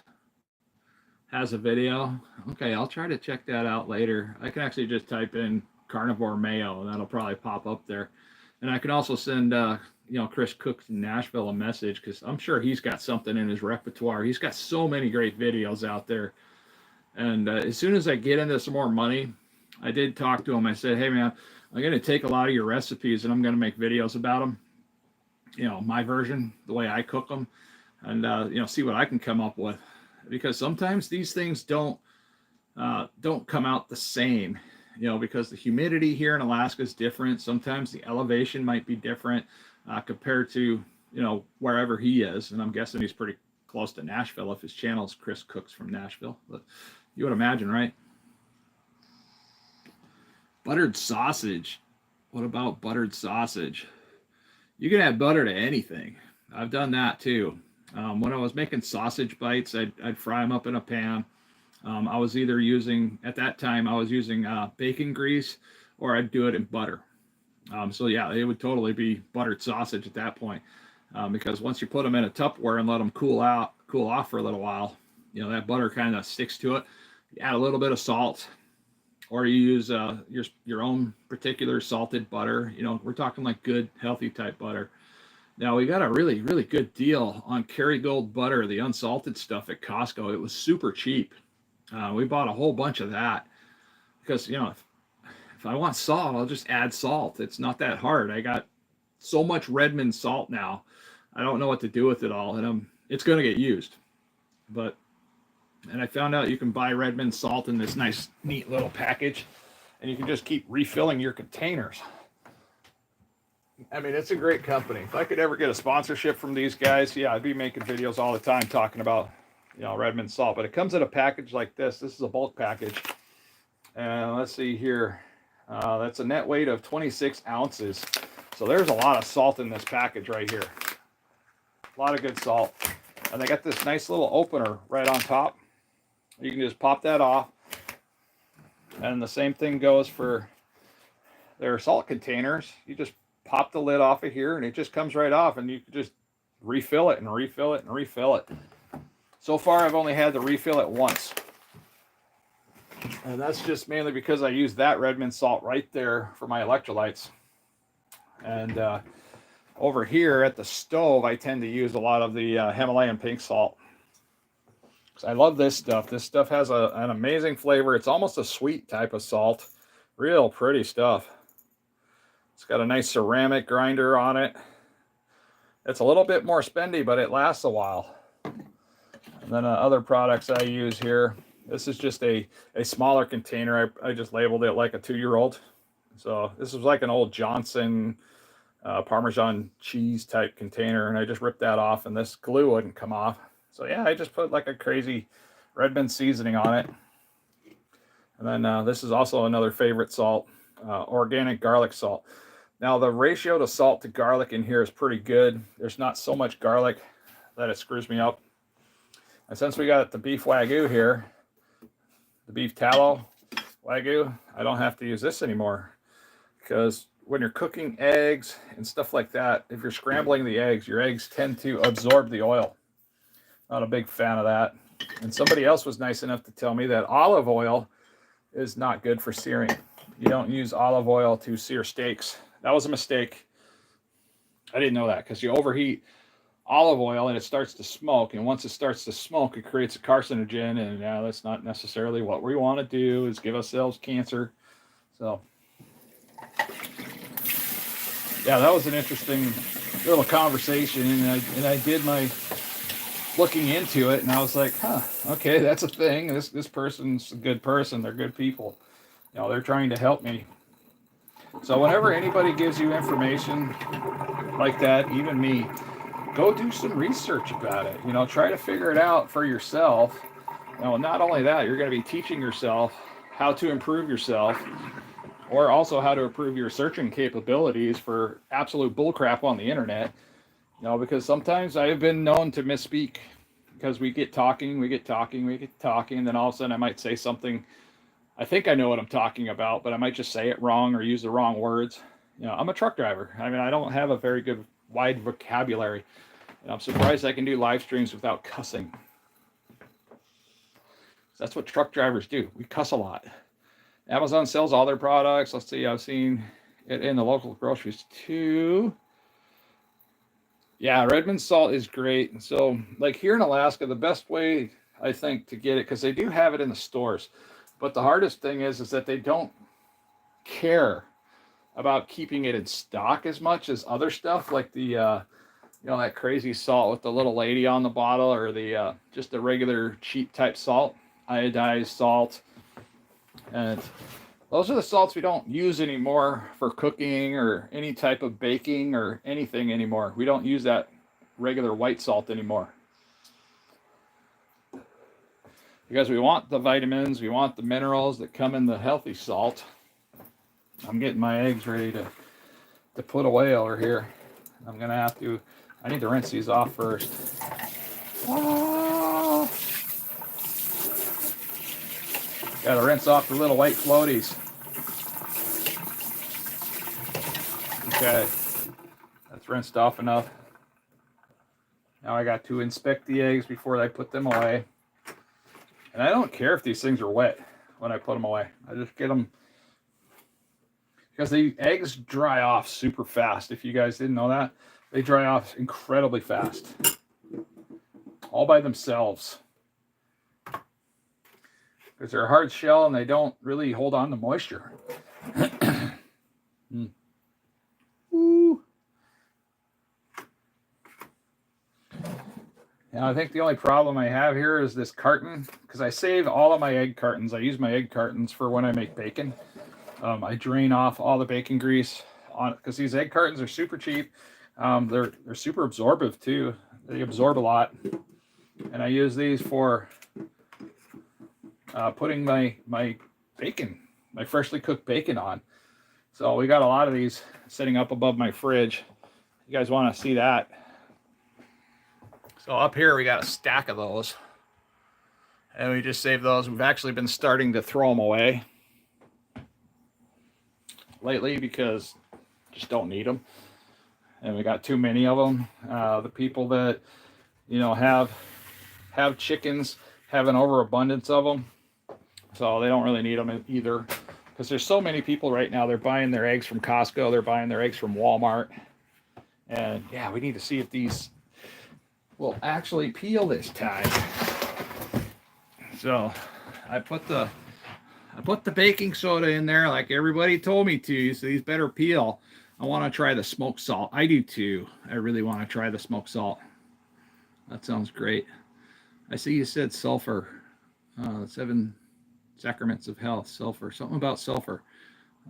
[SPEAKER 1] has a video. Okay, I'll try to check that out later. I can actually just type in carnivore mayo, and that'll probably pop up there. And I can also send Chris Cook in Nashville a message, because I'm sure he's got something in his repertoire. He's got so many great videos out there. And as soon as I get into some more money, I did talk to him. I said, hey man, I'm going to take a lot of your recipes and I'm going to make videos about them. My version, the way I cook them, and see what I can come up with. Because sometimes these things don't come out the same, because the humidity here in Alaska is different. Sometimes the elevation might be different compared to, wherever he is. And I'm guessing he's pretty close to Nashville if his channel's Chris Cooks from Nashville. But you would imagine, right? Buttered sausage. What about buttered sausage? You can add butter to anything. I've done that too. When I was making sausage bites, I'd fry them up in a pan. I was either using, at that time, I was using bacon grease, or I'd do it in butter. So yeah, it would totally be buttered sausage at that point, because once you put them in a Tupperware and let them cool off for a little while, that butter kind of sticks to it. You add a little bit of salt, or you use your own particular salted butter. We're talking like good, healthy type butter. Now, we got a really, really good deal on Kerrygold butter, the unsalted stuff at Costco. It was super cheap. We bought a whole bunch of that because, if I want salt, I'll just add salt. It's not that hard. I got so much Redmond salt now. I don't know what to do with it all, and it's going to get used. And I found out you can buy Redmond salt in this nice, neat little package, and you can just keep refilling your containers. I mean, it's a great company. If I could ever get a sponsorship from these guys, yeah, I'd be making videos all the time talking about, Redmond salt. But it comes in a package like this. This is a bulk package. And let's see here. That's a net weight of 26 ounces. So there's a lot of salt in this package right here. A lot of good salt. And they got this nice little opener right on top. You can just pop that off. And the same thing goes for their salt containers. You just pop the lid off of here and it just comes right off, and you can just refill it and refill it and refill it. So far I've only had to refill it once, and that's just mainly because I use that Redmond salt right there for my electrolytes. And over here at the stove I tend to use a lot of the Himalayan pink salt, because I love this stuff. This stuff has an amazing flavor. It's almost a sweet type of salt. Real pretty stuff. It's got a nice ceramic grinder on it. It's a little bit more spendy, but it lasts a while. And then other products I use here. This is just a smaller container. I just labeled it like a 2-year-old. So this is like an old Johnson Parmesan cheese type container, and I just ripped that off, and this glue wouldn't come off. So yeah, I just put like a crazy Redmond seasoning on it. And then this is also another favorite salt, organic garlic salt. Now the ratio to salt to garlic in here is pretty good. There's not so much garlic that it screws me up. And since we got the beef Wagyu here, the beef tallow Wagyu, I don't have to use this anymore. Because when you're cooking eggs and stuff like that, if you're scrambling the eggs, your eggs tend to absorb the oil. Not a big fan of that. And somebody else was nice enough to tell me that olive oil is not good for searing. You don't use olive oil to sear steaks. That was a mistake. I didn't know that, because you overheat olive oil and it starts to smoke. And once it starts to smoke, it creates a carcinogen. And that's not necessarily what we want to do, is give ourselves cancer. So, yeah, that was an interesting little conversation. And I did my looking into it, and I was like, okay, that's a thing. This person's a good person. They're good people. They're trying to help me. So whenever anybody gives you information like that, even me, go do some research about it. Try to figure it out for yourself. Not only that, you're going to be teaching yourself how to improve yourself, or also how to improve your searching capabilities for absolute bullcrap on the internet. Because sometimes I have been known to misspeak because we get talking, and then all of a sudden I might say something. I think I know what I'm talking about, but I might just say it wrong or use the wrong words. I'm a truck driver. I mean, I don't have a very good wide vocabulary. And I'm surprised I can do live streams without cussing. That's what truck drivers do. We cuss a lot. Amazon sells all their products. Let's see, I've seen it in the local groceries too. Yeah, Redmond salt is great. So, like here in Alaska, the best way I think to get it, because they do have it in the stores, but the hardest thing is that they don't care about keeping it in stock as much as other stuff, like the that crazy salt with the little lady on the bottle, or the just the regular cheap type salt, iodized salt. And those are the salts we don't use anymore for cooking or any type of baking or anything anymore. We don't use that regular white salt anymore. Because we want the vitamins, we want the minerals that come in the healthy salt. I'm getting my eggs ready to put away over here. I'm going to have to, I need to rinse these off first. Oh. Got to rinse off the little white floaties. Okay, that's rinsed off enough. Now I got to inspect the eggs before I put them away. And I don't care if these things are wet when I put them away. I just get them, because the eggs dry off super fast. If you guys didn't know that, they dry off incredibly fast, all by themselves. Because they're a hard shell and they don't really hold on to moisture. Ooh. Now, I think the only problem I have here is this carton, because I save all of my egg cartons. I use my egg cartons for when I make bacon. I drain off all the bacon grease on it, because these egg cartons are super cheap. They're super absorptive too. They absorb a lot, and I use these for putting my bacon, my freshly cooked bacon on. So we got a lot of these sitting up above my fridge. You guys want to see that? So up here we got a stack of those, and we just saved those. We've actually been starting to throw them away lately because just don't need them, and we got too many of them. The people that have chickens have an overabundance of them, so they don't really need them either, because there's so many people right now. They're buying their eggs from Costco, they're buying their eggs from Walmart, and yeah, we need to see if these will actually peel this time. So I put the baking soda in there like everybody told me to, so these better peel. I want to try the smoked salt. I do too. I really want to try the smoked salt. That sounds great. I see you said sulfur. 7 sacraments of health. Sulfur. Something about sulfur.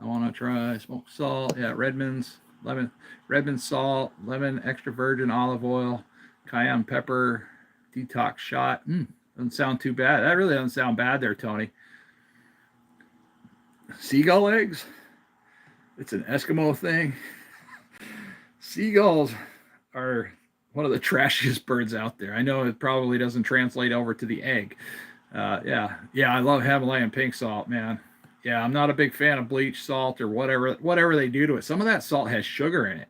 [SPEAKER 1] I want to try smoked salt. Yeah, Redmond salt, lemon, extra virgin olive oil, cayenne pepper, detox shot. Doesn't sound too bad. That really doesn't sound bad there, Tony. Seagull eggs? It's an Eskimo thing. Seagulls are one of the trashiest birds out there. I know it probably doesn't translate over to the egg. Yeah, I love Himalayan pink salt, man. Yeah, I'm not a big fan of bleach salt or whatever they do to it. Some of that salt has sugar in it.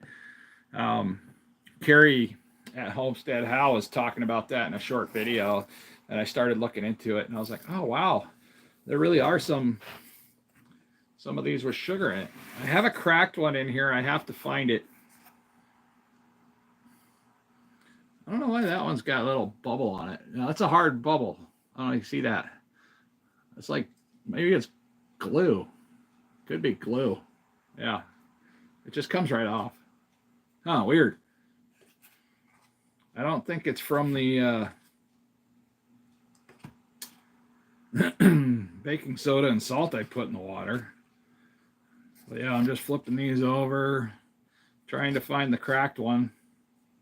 [SPEAKER 1] Carrie at Homestead How was talking about that in a short video, and I started looking into it, and I was like, oh wow, there really are some of these with sugar in it. I have a cracked one in here. I have to find it. I don't know why that one's got a little bubble on it. Now, that's a hard bubble. I don't know if you see that. It's like, maybe it's glue. Could be glue. Yeah. It just comes right off. Huh, weird. I don't think it's from the baking soda and salt I put in the water. But yeah, I'm just flipping these over, trying to find the cracked one.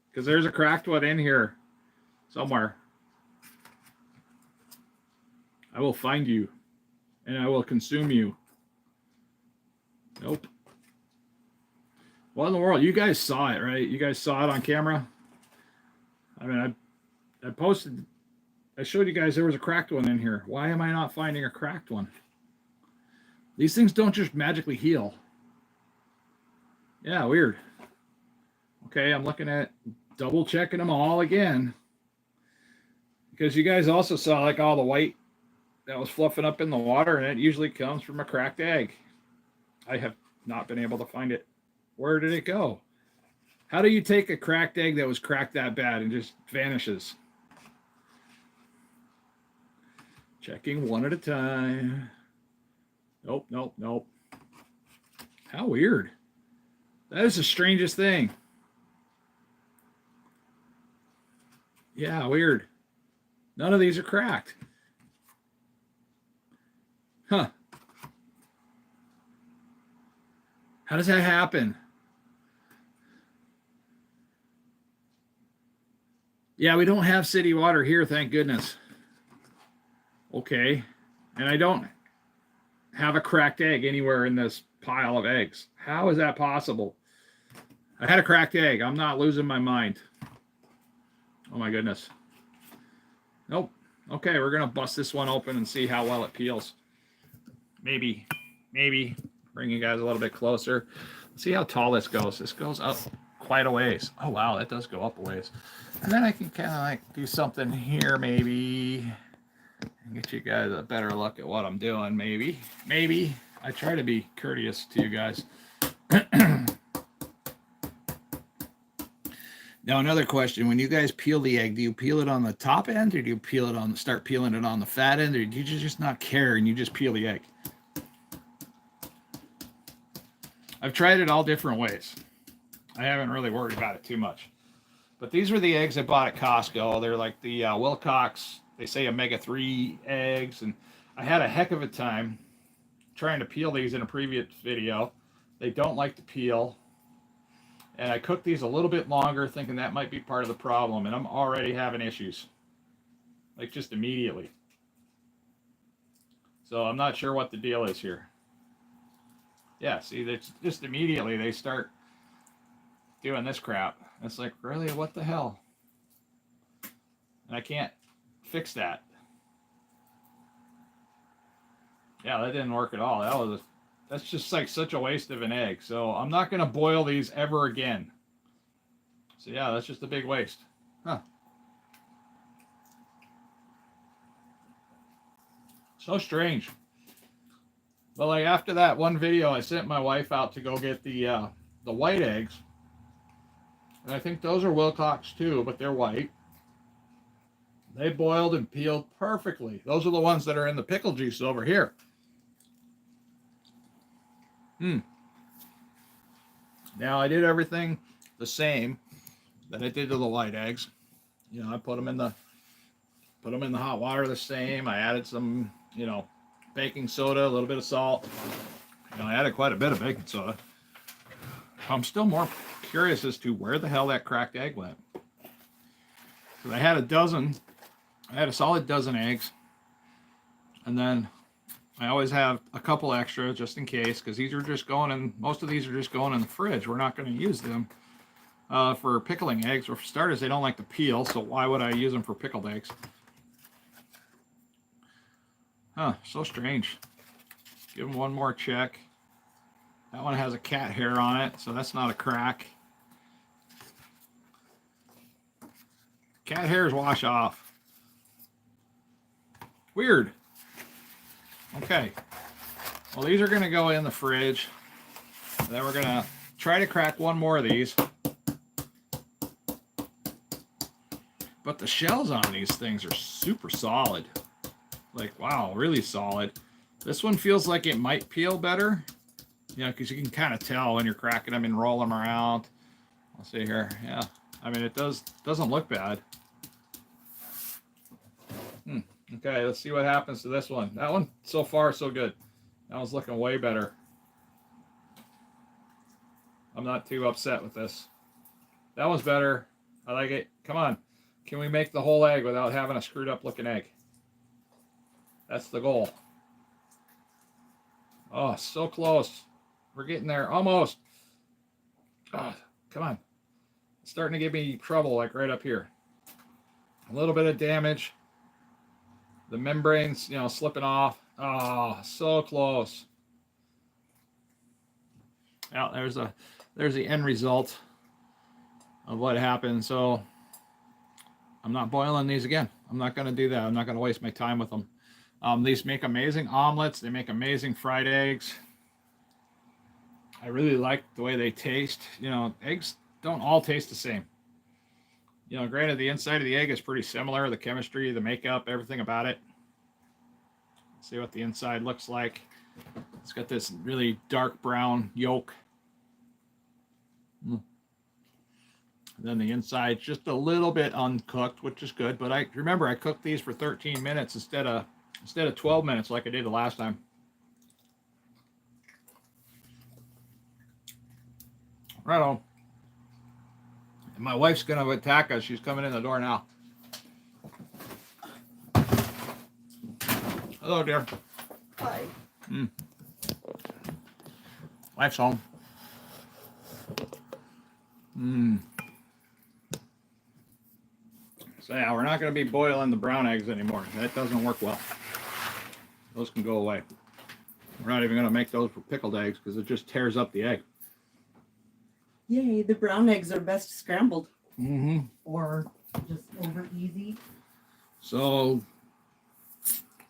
[SPEAKER 1] Because there's a cracked one in here somewhere. I will find you, and I will consume you. Nope. What in the world? You guys saw it, right? You guys saw it on camera? I mean, I posted, I showed you guys there was a cracked one in here. Why am I not finding a cracked one? These things don't just magically heal. Yeah, weird. Okay, I'm looking at double checking them all again. Because you guys also saw like all the white that was fluffing up in the water, and it usually comes from a cracked egg. I have not been able to find it. Where did it go? How do you take a cracked egg that was cracked that bad and just vanishes? Checking one at a time. Nope, nope, nope. How weird. That is the strangest thing. Yeah, weird. None of these are cracked. Huh. How does that happen? Yeah, we don't have city water here, thank goodness. Okay. And I don't have a cracked egg anywhere in this pile of eggs. How is that possible? I had a cracked egg. I'm not losing my mind. Oh my goodness. Nope. Okay, we're going to bust this one open and see how well it peels. Maybe bring you guys a little bit closer. Let's see how tall this goes. This goes up quite a ways. Oh wow, that does go up a ways. And then I can kind of like do something here maybe and get you guys a better look at what I'm doing. Maybe I try to be courteous to you guys. Now another question: when you guys peel the egg, do you peel it on the top end, or do you peel it on start peeling it on the fat end, or do you just not care and you just peel the egg? I've tried it all different ways. I haven't really worried about it too much. But these were the eggs I bought at Costco. They're like the Wilcox, they say omega-3 eggs. And I had a heck of a time trying to peel these in a previous video. They don't like to peel. And I cooked these a little bit longer thinking that might be part of the problem. And I'm already having issues. Like just immediately. So I'm not sure what the deal is here. Yeah, see, that's just immediately they start doing this crap. It's like, really, what the hell? And I can't fix that. Yeah, that didn't work at all. That's just like such a waste of an egg. So I'm not going to boil these ever again. So yeah, that's just a big waste. Huh. So strange. But like after that one video, I sent my wife out to go get the white eggs. And I think those are Wilcox too, but they're white. They boiled and peeled perfectly. Those are the ones that are in the pickle juice over here. Now I did everything the same that I did to the white eggs. You know, I put them in the hot water the same. I added some, you know, baking soda, a little bit of salt. You know, I added quite a bit of baking soda. I'm still more curious as to where the hell that cracked egg went. Because I had a solid dozen eggs. And then I always have a couple extra just in case, because these are just going in, most of these are just going in the fridge. We're not going to use them for pickling eggs. For starters, they don't like to peel, so why would I use them for pickled eggs? Huh, so strange. Give them one more check. That one has a cat hair on it, so that's not a crack. Cat hairs wash off. Weird. Okay. Well, these are going to go in the fridge. Then we're going to try to crack one more of these. But the shells on these things are super solid. Like, wow, really solid. This one feels like it might peel better. You know, because you can kind of tell when you're cracking them and roll them around. Let's see here. Yeah. I mean, it doesn't look bad. Okay, let's see what happens to this one. That one, so far, so good. That one's looking way better. I'm not too upset with this. That was better. I like it. Come on. Can we make the whole egg without having a screwed up looking egg? That's the goal. Oh, so close. We're getting there. Almost. Oh, come on. It's starting to give me trouble, like right up here. A little bit of damage. The membrane's, you know, slipping off. Oh, so close. Yeah, there's the end result of what happened. So I'm not boiling these again. I'm not going to do that. I'm not going to waste my time with them. These make amazing omelets. They make amazing fried eggs. I really like the way they taste. You know, eggs don't all taste the same. You know, granted, the inside of the egg is pretty similar. The chemistry, the makeup, everything about it. Let's see what the inside looks like. It's got this really dark brown yolk. And then the inside just a little bit uncooked, which is good. But I remember I cooked these for 13 minutes instead of 12 minutes like I did the last time. Right on. And my wife's gonna attack us. She's coming in the door now. Hello, dear.
[SPEAKER 2] Hi.
[SPEAKER 1] Wife's home. So yeah, we're not going to be boiling the brown eggs anymore. That doesn't work well. Those can go away. We're not even going to make those for pickled eggs because it just tears up the egg.
[SPEAKER 2] Yay, the brown eggs are best scrambled.
[SPEAKER 1] Mm-hmm.
[SPEAKER 2] Or just over easy.
[SPEAKER 1] So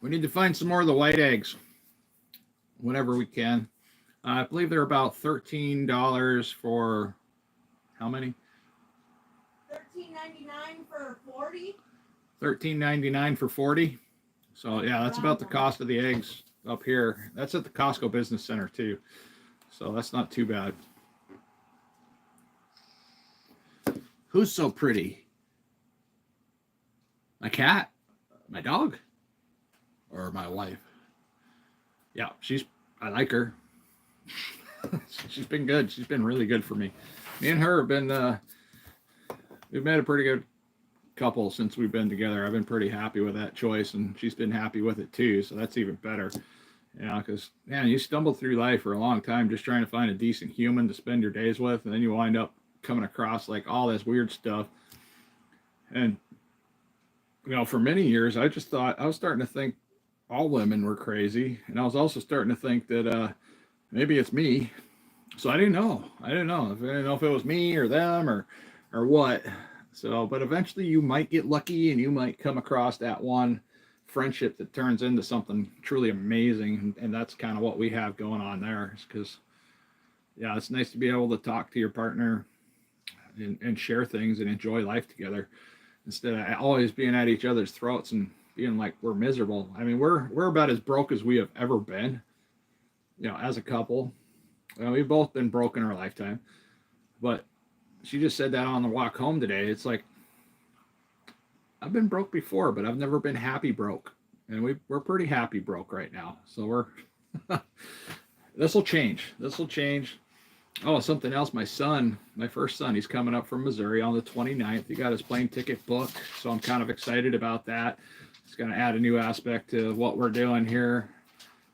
[SPEAKER 1] we need to find some more of the white eggs whenever we can. I believe they're about $13 for how many?
[SPEAKER 2] $13.99 for 40.
[SPEAKER 1] $13.99 for 40. So yeah, that's about the cost of the eggs up here. That's at the Costco Business Center too. So that's not too bad. Who's so pretty? My cat? My dog? Or my wife? Yeah, I like her. She's been good. She's been really good for me. Me and her have been, we've made a pretty good couple since we've been together. I've been pretty happy with that choice, and she's been happy with it too, so that's even better. You know, because, man, you stumble through life for a long time just trying to find a decent human to spend your days with, and then you wind up coming across, like, all this weird stuff. And, you know, for many years, I just thought, I was starting to think all women were crazy, and I was also starting to think that, maybe it's me. So I didn't know. I didn't know if it was me or them or what. So, but eventually you might get lucky and you might come across that one friendship that turns into something truly amazing. And that's kind of what we have going on there. Because, yeah, it's nice to be able to talk to your partner and share things and enjoy life together instead of always being at each other's throats and being like we're miserable. I mean, we're about as broke as we have ever been. You know, as a couple, we've both been broke in our lifetime, but she just said that on the walk home today. It's like, I've been broke before, but I've never been happy broke. And we're pretty happy broke right now. So we're, this will change. This will change. Oh, something else. My first son, he's coming up from Missouri on the 29th. He got his plane ticket booked. So I'm kind of excited about that. It's going to add a new aspect to what we're doing here.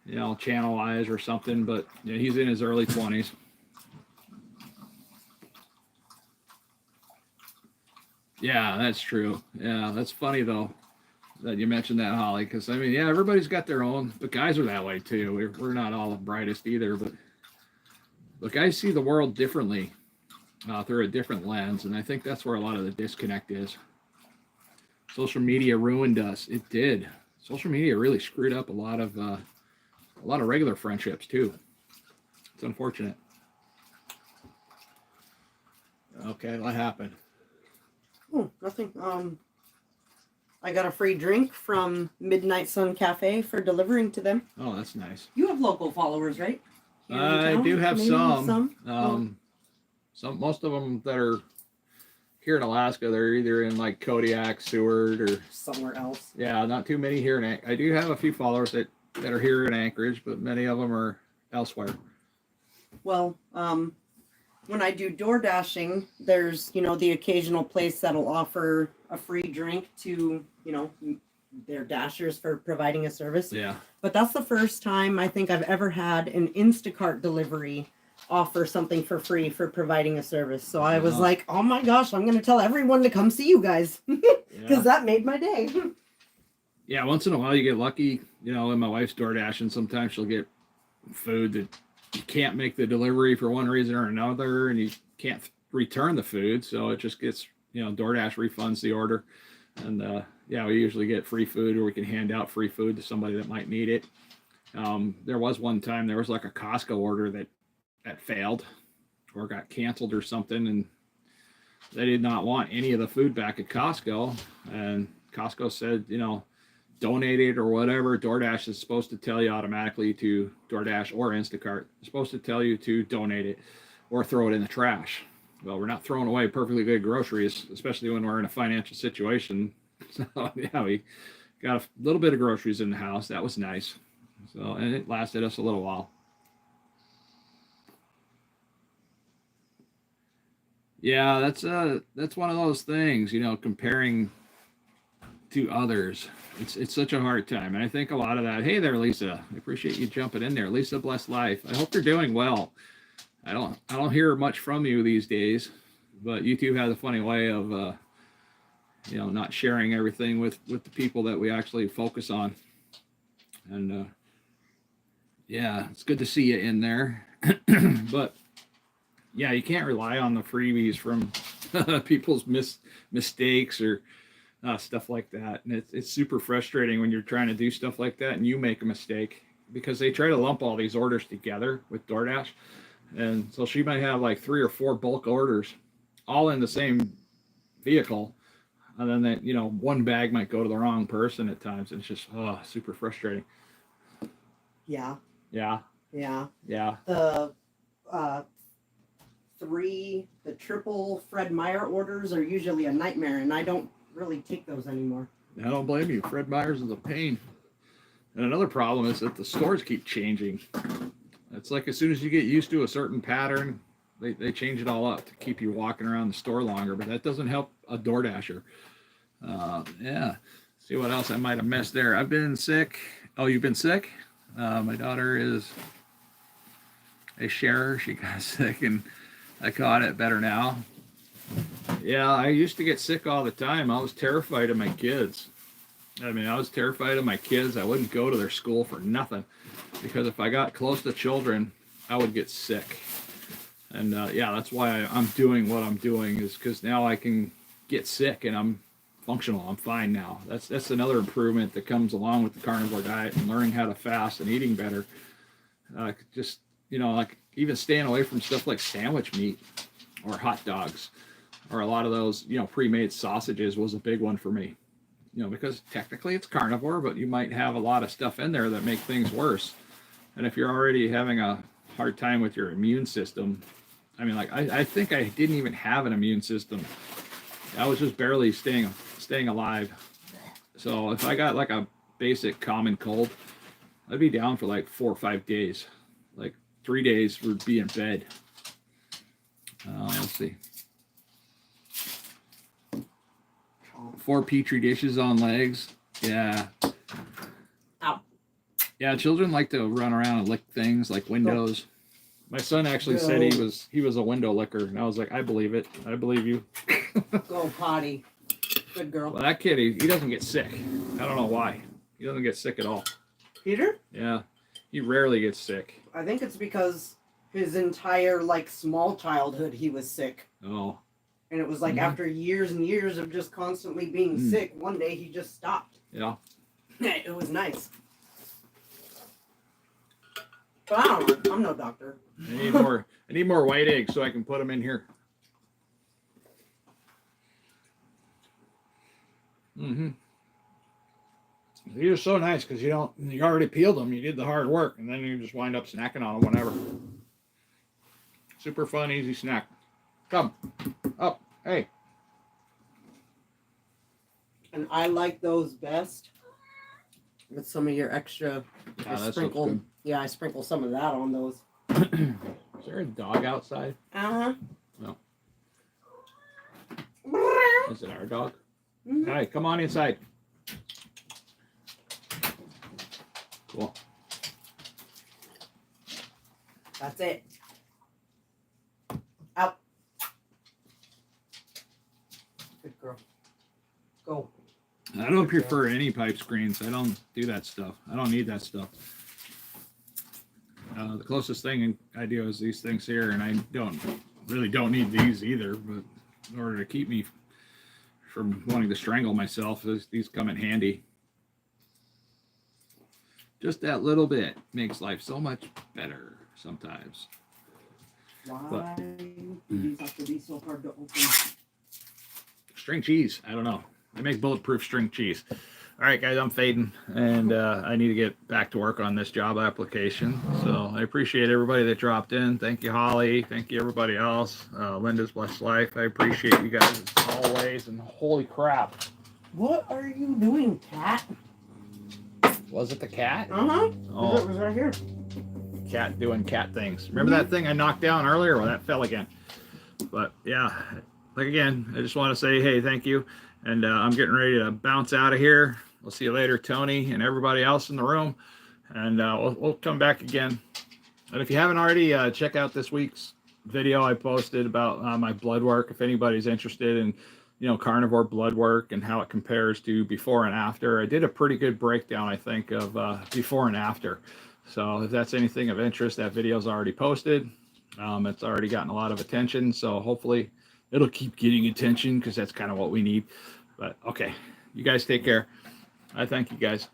[SPEAKER 1] You know, channel-wise or something, but yeah, he's in his early 20s. Yeah, that's true. Yeah, that's funny, though, that you mentioned that, Holly, because, I mean, yeah, everybody's got their own, but guys are that way, too. We're not all the brightest either, but guys see the world differently through a different lens, and I think that's where a lot of the disconnect is. Social media ruined us. It did. Social media really screwed up a lot of regular friendships too. It's unfortunate. Okay, what happened?
[SPEAKER 2] Oh, nothing. I got a free drink from Midnight Sun Cafe for delivering to them.
[SPEAKER 1] Oh, that's nice.
[SPEAKER 2] You have local followers, right?
[SPEAKER 1] I do have
[SPEAKER 2] maybe
[SPEAKER 1] some. Most of them that are here in Alaska, they're either in like Kodiak, Seward, or
[SPEAKER 2] somewhere else.
[SPEAKER 1] Yeah, not too many here in I do have a few followers that are here in Anchorage, but many of them are elsewhere.
[SPEAKER 2] Well, when I do door dashing, there's, the occasional place that'll offer a free drink to, their dashers for providing a service.
[SPEAKER 1] Yeah.
[SPEAKER 2] But that's the first time I think I've ever had an Instacart delivery offer something for free for providing a service. So I was like, oh my gosh, I'm going to tell everyone to come see you guys because that made my day.
[SPEAKER 1] Yeah, once in a while you get lucky. And my wife's door dashing, sometimes she'll get food that you can't make the delivery for one reason or another, and you can't return the food, so it just gets, DoorDash refunds the order. And we usually get free food, or we can hand out free food to somebody that might need it. There was one time there was like a Costco order that failed or got canceled or something, and they did not want any of the food back at Costco, and Costco said, donate it or whatever. DoorDash is supposed to tell you automatically to DoorDash or Instacart. It's supposed to tell you to donate it or throw it in the trash. Well, we're not throwing away perfectly good groceries, especially when we're in a financial situation. So yeah, we got a little bit of groceries in the house. That was nice. So, and it lasted us a little while. Yeah, that's one of those things, comparing to others. It's such a hard time. And I think a lot of that, hey there, Lisa, I appreciate you jumping in there. Lisa, bless life. I hope you're doing well. I don't hear much from you these days, but YouTube has a funny way of not sharing everything with the people that we actually focus on. And yeah, it's good to see you in there. But yeah, you can't rely on the freebies from people's mistakes or stuff like that. And it's super frustrating when you're trying to do stuff like that and you make a mistake, because they try to lump all these orders together with DoorDash. And so she might have like 3 or 4 bulk orders all in the same vehicle. And then that, one bag might go to the wrong person at times. And it's just, super frustrating.
[SPEAKER 2] Yeah.
[SPEAKER 1] Yeah.
[SPEAKER 2] Yeah.
[SPEAKER 1] Yeah.
[SPEAKER 2] The triple Fred Meyer orders are usually a nightmare, and I don't really take those anymore.
[SPEAKER 1] I don't blame you. Fred Meyer's is a pain. And another problem is that the stores keep changing. It's like as soon as you get used to a certain pattern, they change it all up to keep you walking around the store longer, but that doesn't help a DoorDasher. Yeah. See what else I might have missed there. I've been sick. Oh, you've been sick? My daughter is a sharer. She got sick and I caught it better now. Yeah, I used to get sick all the time. I was terrified of my kids. I was terrified of my kids. I wouldn't go to their school for nothing, because if I got close to children, I would get sick. And that's why I'm doing what I'm doing, is because now I can get sick and I'm functional. I'm fine now. That's another improvement that comes along with the carnivore diet and learning how to fast and eating better. Just, like even staying away from stuff like sandwich meat or hot dogs or a lot of those, pre-made sausages was a big one for me. Because technically it's carnivore, but you might have a lot of stuff in there that make things worse. And if you're already having a hard time with your immune system, I think I didn't even have an immune system. I was just barely staying alive. So if I got like a basic common cold, I'd be down for like 4 or 5 days. Like 3 days would be in bed. Let's see. 4 petri dishes on legs. Yeah.
[SPEAKER 2] Ow.
[SPEAKER 1] Yeah, children like to run around and lick things like windows. My son actually said he was a window licker, and I was like, I believe it. I believe you.
[SPEAKER 2] Go potty. Good girl.
[SPEAKER 1] Well, that kid, he doesn't get sick. I don't know why. He doesn't get sick at all.
[SPEAKER 2] Peter?
[SPEAKER 1] Yeah. He rarely gets sick.
[SPEAKER 2] I think it's because his entire small childhood he was sick.
[SPEAKER 1] Oh.
[SPEAKER 2] And it was after years and years of just constantly being sick, one day he just stopped.
[SPEAKER 1] Yeah.
[SPEAKER 2] It was nice. But I don't know. I'm no doctor.
[SPEAKER 1] I need more white eggs so I can put them in here. Mm-hmm. These are so nice because you already peeled them. You did the hard work, and then you just wind up snacking on them whenever. Super fun, easy snack. Come up, hey.
[SPEAKER 2] And I like those best with some of your extra. I sprinkle some of that on those.
[SPEAKER 1] Is there a dog outside?
[SPEAKER 2] Uh-huh.
[SPEAKER 1] No. Is it our dog?
[SPEAKER 2] Mm-hmm.
[SPEAKER 1] All right, come on inside. Cool.
[SPEAKER 2] That's it. Out. Good girl. Go.
[SPEAKER 1] I don't prefer any pipe screens. I don't do that stuff. I don't need that stuff. The closest thing I do is these things here, and I really don't need these either. But in order to keep me from wanting to strangle myself, these come in handy. Just that little bit makes life so much better sometimes.
[SPEAKER 2] Why do these have to be so hard to open?
[SPEAKER 1] String cheese. I don't know. I make bulletproof string cheese. All right, guys, I'm fading, and I need to get back to work on this job application. So I appreciate everybody that dropped in. Thank you, Holly. Thank you, everybody else. Linda's Blessed Life. I appreciate you guys as always. And holy crap.
[SPEAKER 2] What are you doing, cat?
[SPEAKER 1] Was it the cat?
[SPEAKER 2] Uh-huh.
[SPEAKER 1] Oh.
[SPEAKER 2] It was right here.
[SPEAKER 1] Cat doing cat things. Remember that thing I knocked down earlier? Well, that fell again. But yeah, like again, I just want to say, hey, thank you. And I'm getting ready to bounce out of here. We'll see you later, Tony, and everybody else in the room. And we'll come back again. And if you haven't already, check out this week's video I posted about my blood work. If anybody's interested in, carnivore blood work and how it compares to before and after. I did a pretty good breakdown, I think, of before and after. So if that's anything of interest, that video's already posted. It's already gotten a lot of attention. So hopefully it'll keep getting attention because that's kind of what we need. But okay, you guys take care. I thank you guys.